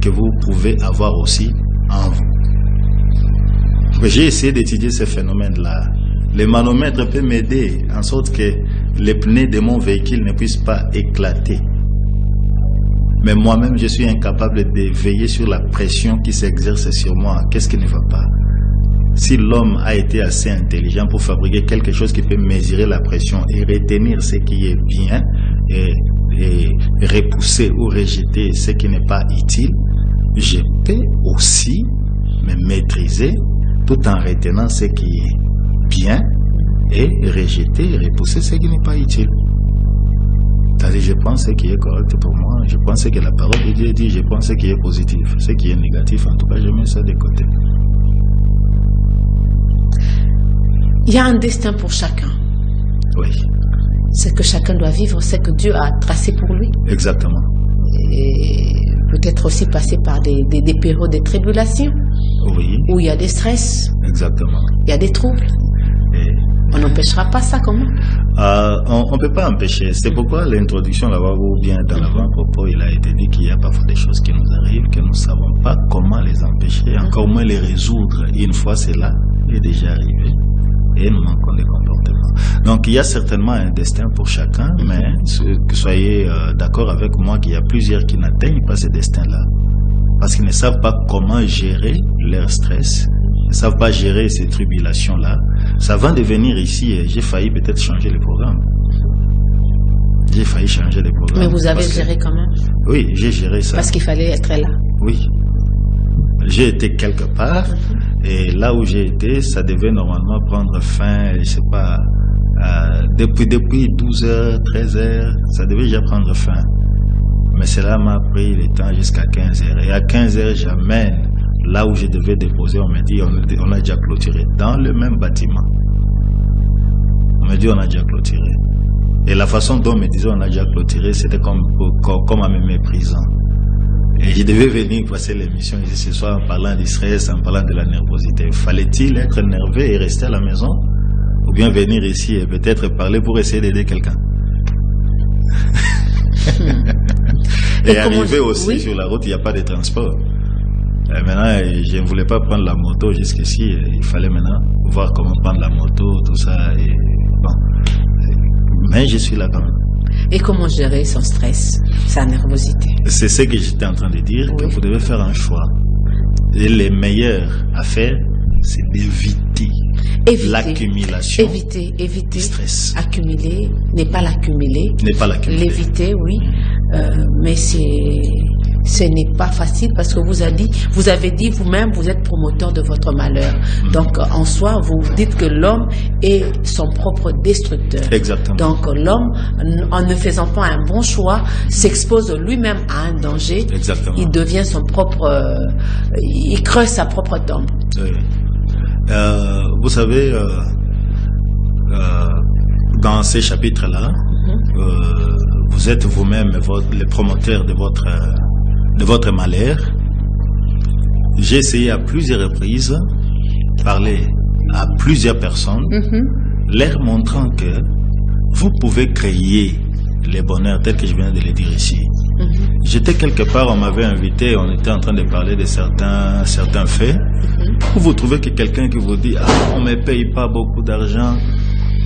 que vous pouvez avoir aussi en vous. J'ai essayé d'étudier ces phénomènes-là. Les manomètres peuvent m'aider en sorte que les pneus de mon véhicule ne puissent pas éclater. Mais moi-même, je suis incapable de veiller sur la pression qui s'exerce sur moi. Qu'est-ce qui ne va pas? Si l'homme a été assez intelligent pour fabriquer quelque chose qui peut mesurer la pression et retenir ce qui est bien et repousser ou rejeter ce qui n'est pas utile, je peux aussi me maîtriser tout en retenant ce qui est bien et rejeter et repousser ce qui n'est pas utile. C'est-à-dire, je pense ce qui est correct pour moi, je pense que la parole de Dieu dit, je pense ce qui est positif, ce qui est négatif, en tout cas, je mets ça de côté. Il y a un destin pour chacun. Oui. Ce que chacun doit vivre, c'est que Dieu a tracé pour lui. Exactement. Et peut-être aussi passer par des périodes de tribulation. Oui. Où il y a des stress. Exactement. Il y a des troubles. Et on n'empêchera pas ça, comment? On ne peut pas empêcher. C'est pourquoi l'introduction là-bas, ou bien dans l'avant-propos, il a été dit qu'il y a parfois des choses qui nous arrivent, que nous ne savons pas comment les empêcher, encore moins les résoudre. Et une fois cela est déjà arrivé. Et nous manquons des comportements. Donc il y a certainement un destin pour chacun, mais que soyez d'accord avec moi qu'il y a plusieurs qui n'atteignent pas ce destin-là. Parce qu'ils ne savent pas comment gérer leur stress, ils ne savent pas gérer ces tribulations-là. Ça va de venir ici et j'ai failli peut-être changer le programme. J'ai failli changer le programme. Mais vous avez géré quand même? Oui, j'ai géré ça. Parce qu'il fallait être là. Oui. J'ai été quelque part. Et là où j'ai été, ça devait normalement prendre fin, je sais pas, depuis 12h, 13h, ça devait déjà prendre fin. Mais cela m'a pris le temps jusqu'à 15h. Et à 15h, j'amène là où je devais déposer, on me dit, on a déjà clôturé. Dans le même bâtiment. On me dit, on a déjà clôturé. Et la façon dont on me disait, on a déjà clôturé, c'était comme à me méprisant. Et je devais venir passer l'émission ici ce soir en parlant du stress, en parlant de la nervosité. Fallait-il être nerveux et rester à la maison? Ou bien venir ici et peut-être parler pour essayer d'aider quelqu'un? Et arriver aussi sur la route, il n'y a pas de transport. Et maintenant, je ne voulais pas prendre la moto jusqu'ici. Il fallait maintenant voir comment prendre la moto, tout ça. Et bon. Mais je suis là quand même. Et comment gérer son stress, sa nervosité? C'est ce que j'étais en train de dire, que vous devez faire un choix. Et les meilleures à faire, c'est d'éviter l'accumulation du stress. Accumuler, n'est pas l'accumuler. L'éviter, oui. Mais ce n'est pas facile parce que vous avez dit vous-même, vous êtes promoteur de votre malheur. Donc, en soi, vous dites que l'homme est son propre destructeur. Exactement. Donc, l'homme, en ne faisant pas un bon choix, s'expose lui-même à un danger. Exactement. Il devient il creuse sa propre tombe. Oui. Vous savez, dans ces chapitres-là, vous êtes vous-même le promoteur de votre malheur. J'ai essayé à plusieurs reprises parler à plusieurs personnes, leur montrant que vous pouvez créer les bonheurs tels que je viens de le dire ici. J'étais quelque part, on m'avait invité, on était en train de parler de certains faits. Vous trouvez que quelqu'un qui vous dit on me paye pas beaucoup d'argent,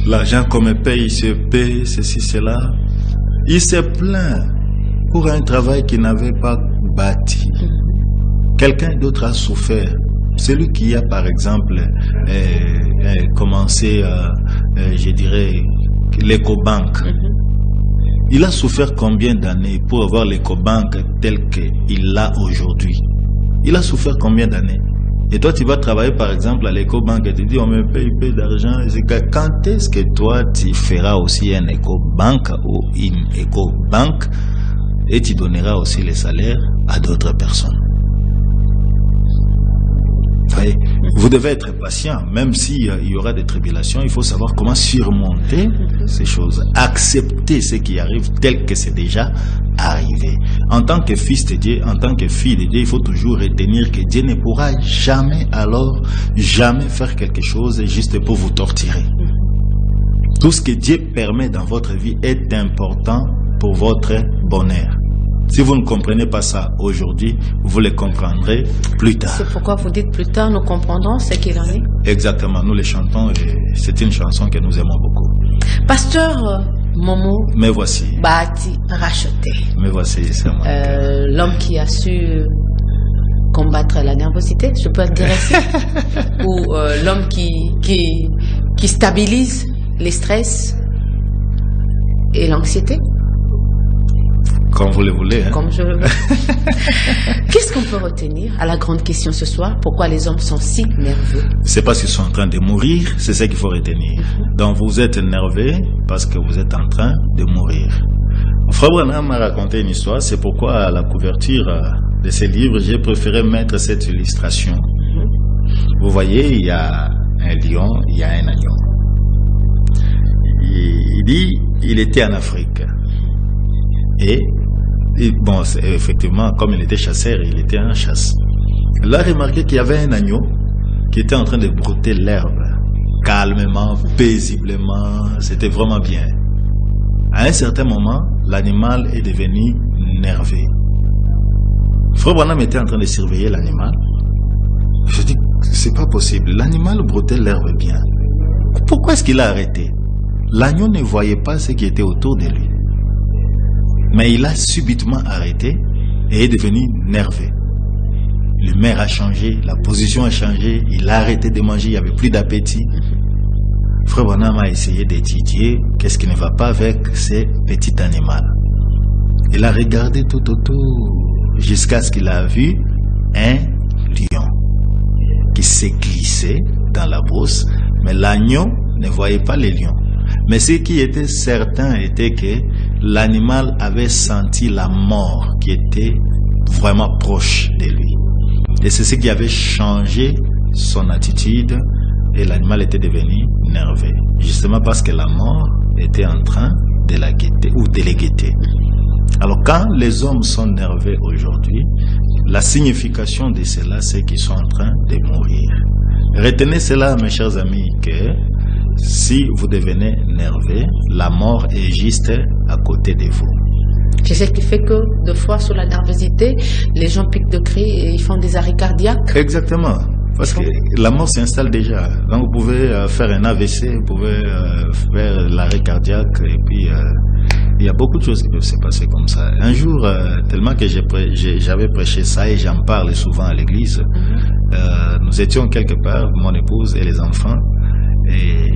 l'argent qu'on me paye se paye, ceci, cela. Il s'est plaint pour un travail qu'il n'avait pas bâti. Quelqu'un d'autre a souffert. Celui qui a par exemple commencé, je dirais, l'écobank. Il a souffert combien d'années pour avoir l'écobank tel qu'il l'a aujourd'hui? Il a souffert combien d'années? Et toi, tu vas travailler, par exemple, à l'éco-banque et tu dis, on me paye peu d'argent. Quand est-ce que toi, tu feras aussi un éco-banque ou une éco-banque et tu donneras aussi les salaires à d'autres personnes? Vous devez être patient, même s'il y aura des tribulations, il faut savoir comment surmonter ces choses, accepter ce qui arrive tel que c'est déjà arrivé. En tant que fils de Dieu, en tant que fille de Dieu, il faut toujours retenir que Dieu ne pourra jamais faire quelque chose juste pour vous torturer. Tout ce que Dieu permet dans votre vie est important pour votre bonheur. Si vous ne comprenez pas ça aujourd'hui, vous le comprendrez plus tard. C'est pourquoi vous dites plus tard, nous comprendrons ce qu'il en est. Exactement, nous les chantons et c'est une chanson que nous aimons beaucoup. Pasteur Momo, me voici. Bati racheté. Me voici, c'est moi. L'homme qui a su combattre la nervosité, je peux le dire ainsi. Ou l'homme qui stabilise les stress et l'anxiété. Comme vous le voulez. Hein? Comme je le veux. Qu'est-ce qu'on peut retenir à la grande question ce soir? Pourquoi les hommes sont si nerveux? C'est parce qu'ils sont en train de mourir, c'est ça qu'il faut retenir. Donc vous êtes énervé parce que vous êtes en train de mourir. Frère Branham m'a raconté une histoire, c'est pourquoi à la couverture de ces livres, j'ai préféré mettre cette illustration. Vous voyez, il y a un lion, il y a un agneau. Il dit, il était en Afrique. Et bon, effectivement, comme il était chasseur, il était en chasse. Il a remarqué qu'il y avait un agneau qui était en train de brouter l'herbe, calmement, paisiblement, c'était vraiment bien. À un certain moment, l'animal est devenu nerveux. Frère Branham était en train de surveiller l'animal. Je dis, c'est pas possible, l'animal broutait l'herbe bien. Pourquoi est-ce qu'il a arrêté? L'agneau ne voyait pas ce qui était autour de lui. Mais il a subitement arrêté et est devenu nerveux. L'humeur a changé, la position a changé, il a arrêté de manger, il n'y avait plus d'appétit. Frère Branham a essayé d'étudier qu'est-ce qui ne va pas avec ces petits animaux. Il a regardé tout autour jusqu'à ce qu'il a vu un lion qui s'est glissé dans la brousse, mais l'agneau ne voyait pas le lion. Mais ce qui était certain était que l'animal avait senti la mort qui était vraiment proche de lui. Et c'est ce qui avait changé son attitude et l'animal était devenu nerveux. Justement parce que la mort était en train de la guetter ou de les guetter. Alors quand les hommes sont nerveux aujourd'hui, la signification de cela c'est qu'ils sont en train de mourir. Retenez cela mes chers amis que si vous devenez nerveux, la mort est juste à côté de vous. C'est ce qui fait que, deux fois sous la nervosité, les gens piquent de cris et ils font des arrêts cardiaques. Exactement. Parce que la mort s'installe déjà. Donc vous pouvez faire un AVC, vous pouvez faire l'arrêt cardiaque et puis il y a beaucoup de choses qui peuvent se passer comme ça. Un jour, tellement que j'avais prêché ça et j'en parle souvent à l'église, nous étions quelque part, mon épouse et les enfants, et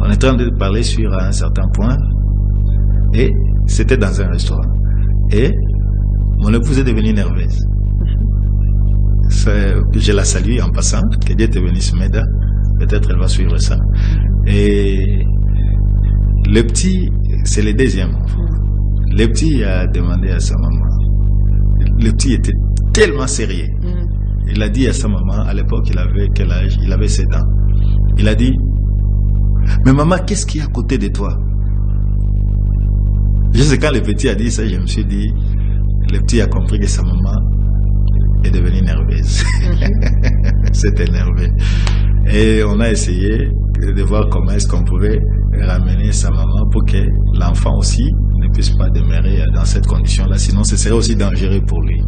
on était en train de parler sur un certain point et c'était dans un restaurant. Et mon épouse est devenue nerveuse. Je la salue en passant, que Dieu te bénisse, Meda. Peut-être elle va suivre ça. Et le petit, c'est le deuxième enfant. Le petit a demandé à sa maman. Le petit était tellement sérieux. Il a dit à sa maman, à l'époque il avait quel âge? Il avait 7 ans. Il a dit, mais maman, qu'est-ce qu'il y a à côté de toi? Je sais quand le petit a dit ça, je me suis dit, le petit a compris que sa maman est devenue nerveuse. C'était nerveux. Et on a essayé de voir comment est-ce qu'on pouvait ramener sa maman pour que l'enfant aussi ne puisse pas demeurer dans cette condition-là. Sinon, ce serait aussi dangereux pour lui.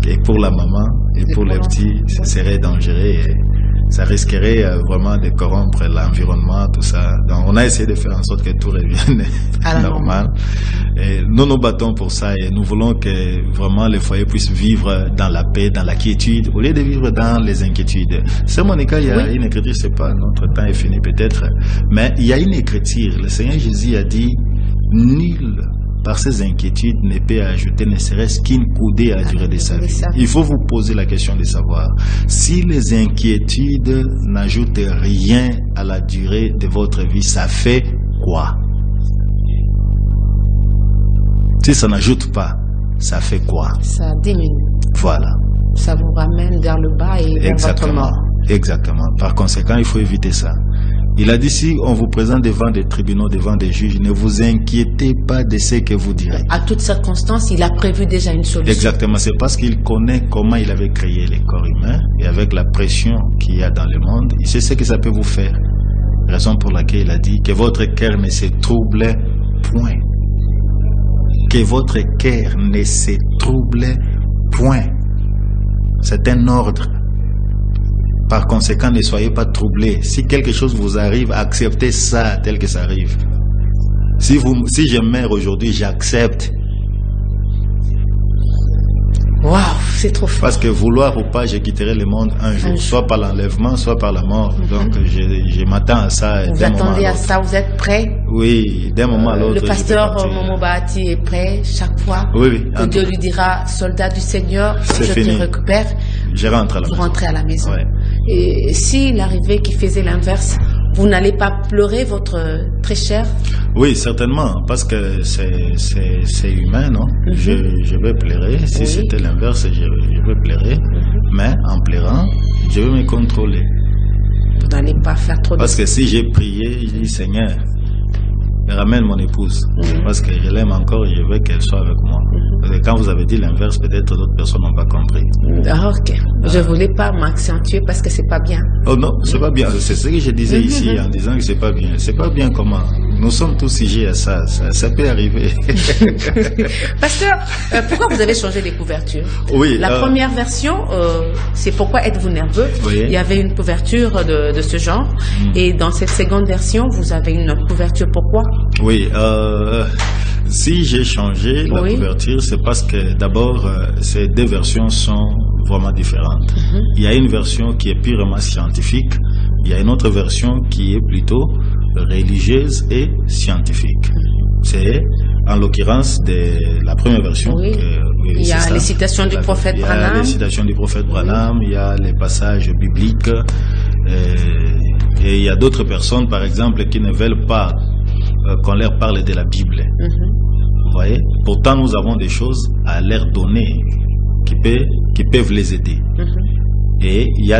Et pour la maman et pour les petits, ce serait dangereux. Et ça risquerait vraiment de corrompre l'environnement, tout ça. Donc, on a essayé de faire en sorte que tout revienne normal. Et nous nous battons pour ça et nous voulons que vraiment les foyers puissent vivre dans la paix, dans la quiétude, au lieu de vivre dans les inquiétudes. C'est mon cas, il y a une écriture, c'est pas, notre temps est fini peut-être, mais il y a une écriture. Le Seigneur Jésus a dit, nul par ces inquiétudes, ne peut ajouter ne serait-ce qu'une coudée à la durée de sa vie. Il faut vous poser la question de savoir si les inquiétudes n'ajoutent rien à la durée de votre vie, ça fait quoi? Si ça n'ajoute pas, ça fait quoi? Ça diminue. Voilà. Ça vous ramène vers le bas et vers votre mort. Exactement. Par conséquent, il faut éviter ça. Il a dit, si on vous présente devant des tribunaux, devant des juges, ne vous inquiétez pas de ce que vous direz. À toute circonstance, il a prévu déjà une solution. Exactement. C'est parce qu'il connaît comment il avait créé les corps humains et avec la pression qu'il y a dans le monde, il sait ce que ça peut vous faire. Raison pour laquelle il a dit que votre cœur ne se trouble point. Que votre cœur ne se trouble point. C'est un ordre. Par conséquent, ne soyez pas troublés. Si quelque chose vous arrive, acceptez ça tel que ça arrive. Si je meurs aujourd'hui, j'accepte. Waouh, c'est trop fort. Parce que vouloir ou pas, je quitterai le monde un jour, soit par l'enlèvement, soit par la mort. Donc, je m'attends à ça. Vous attendez à ça, vous êtes prêts? Oui, d'un moment à l'autre. Le pasteur Momo Bahati est prêt chaque fois. Oui. Que Dieu lui dira, soldat du Seigneur, je te récupère. Je rentre à la maison. Vous rentrez à la maison. Ouais. Et s'il arrivait qu'il faisait l'inverse, vous n'allez pas pleurer votre très cher? Oui, certainement, parce que c'est humain, non? Je vais pleurer. Si c'était l'inverse, je vais pleurer. Mais en pleurant, je vais me contrôler. Vous n'allez pas faire trop de... Parce que si j'ai prié, je dis, Seigneur, ramène mon épouse. Parce que je l'aime encore et je veux qu'elle soit avec moi. Et quand vous avez dit l'inverse, peut-être d'autres personnes n'ont pas compris. Ah, ok. Je voulais pas m'accentuer parce que c'est pas bien. Oh non, c'est pas bien. C'est ce que je disais ici en disant que c'est pas bien. C'est pas bien comment? Nous sommes tous sujets à ça. Ça peut arriver. Pasteur, pourquoi vous avez changé les couvertures? Oui. La première version, c'est pourquoi êtes-vous nerveux? Oui. Il y avait une couverture de ce genre. Et dans cette seconde version, vous avez une couverture pourquoi? Oui. Si j'ai changé la couverture, c'est parce que d'abord, ces deux versions sont vraiment différentes. Il y a une version qui est purement scientifique. Il y a une autre version qui est plutôt religieuse et scientifique. C'est en l'occurrence de la première version. Il y a les citations du prophète Branham. Il y a les citations du prophète Branham, il y a les passages bibliques. Et il y a d'autres personnes, par exemple, qui ne veulent pas qu'on leur parle de la Bible. Vous voyez? Pourtant, nous avons des choses à leur donner qui peuvent les aider. Et il y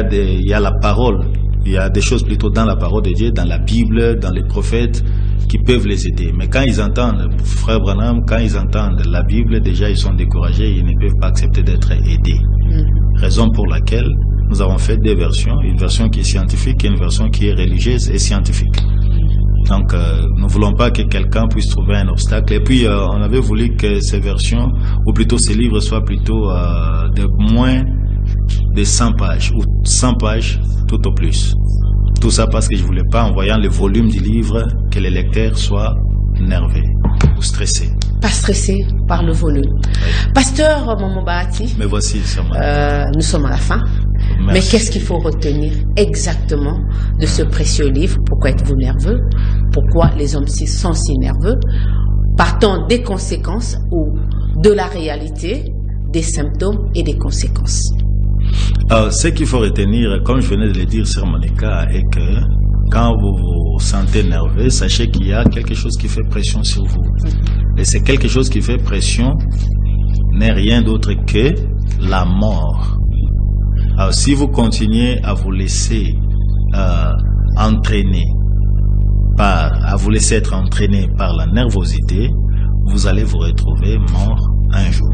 a la parole. Il y a des choses plutôt dans la parole de Dieu, dans la Bible, dans les prophètes, qui peuvent les aider. Mais quand ils entendent Frère Branham, quand ils entendent la Bible, déjà ils sont découragés, ils ne peuvent pas accepter d'être aidés. Raison pour laquelle nous avons fait deux versions, une version qui est scientifique et une version qui est religieuse et scientifique. Donc, nous ne voulons pas que quelqu'un puisse trouver un obstacle. Et puis, on avait voulu que ces versions, ou plutôt ces livres, soient plutôt de moins de 100 pages, ou 100 pages tout au plus. Tout ça parce que je ne voulais pas, en voyant le volume du livre, que les lecteurs soient nerveux ou stressés. Pas stressés par le volume. Pasteur Momo Bahati, mais voici, nous sommes à la fin. Merci. Mais qu'est-ce qu'il faut retenir exactement de ce précieux livre? Pourquoi êtes-vous nerveux? Pourquoi les hommes sont si nerveux? Partant des conséquences ou de la réalité, des symptômes et des conséquences. Ce qu'il faut retenir, comme je venais de le dire sur Monica, est que quand vous vous sentez nerveux, sachez qu'il y a quelque chose qui fait pression sur vous. Et c'est quelque chose qui fait pression n'est rien d'autre que la mort. Alors, si vous continuez à vous laisser entraîner à vous laisser être entraîné par la nervosité, vous allez vous retrouver mort un jour.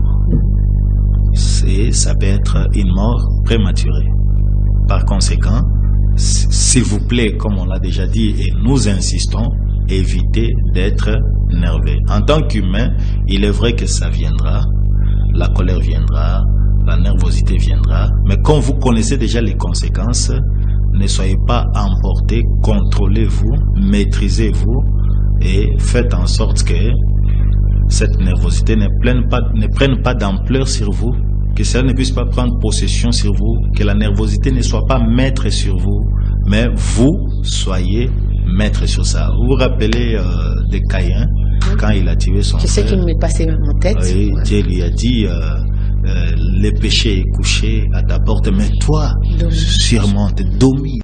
Ça peut être une mort prématurée. Par conséquent, s'il vous plaît, comme on l'a déjà dit et nous insistons, évitez d'être nerveux. En tant qu'humain, il est vrai que ça viendra, la colère viendra, la nervosité viendra, mais quand vous connaissez déjà les conséquences, ne soyez pas emportés, contrôlez-vous, maîtrisez-vous et faites en sorte que cette nervosité ne prenne pas d'ampleur sur vous, que cela ne puisse pas prendre possession sur vous, que la nervosité ne soit pas maître sur vous, mais vous soyez maître sur ça. Vous vous rappelez de Caïn, quand il a tué son frère. Je sais qu'il ne m'est passé même en tête. Oui, Dieu lui a dit, le péché est couché à ta porte, mais toi, surmonte, domine.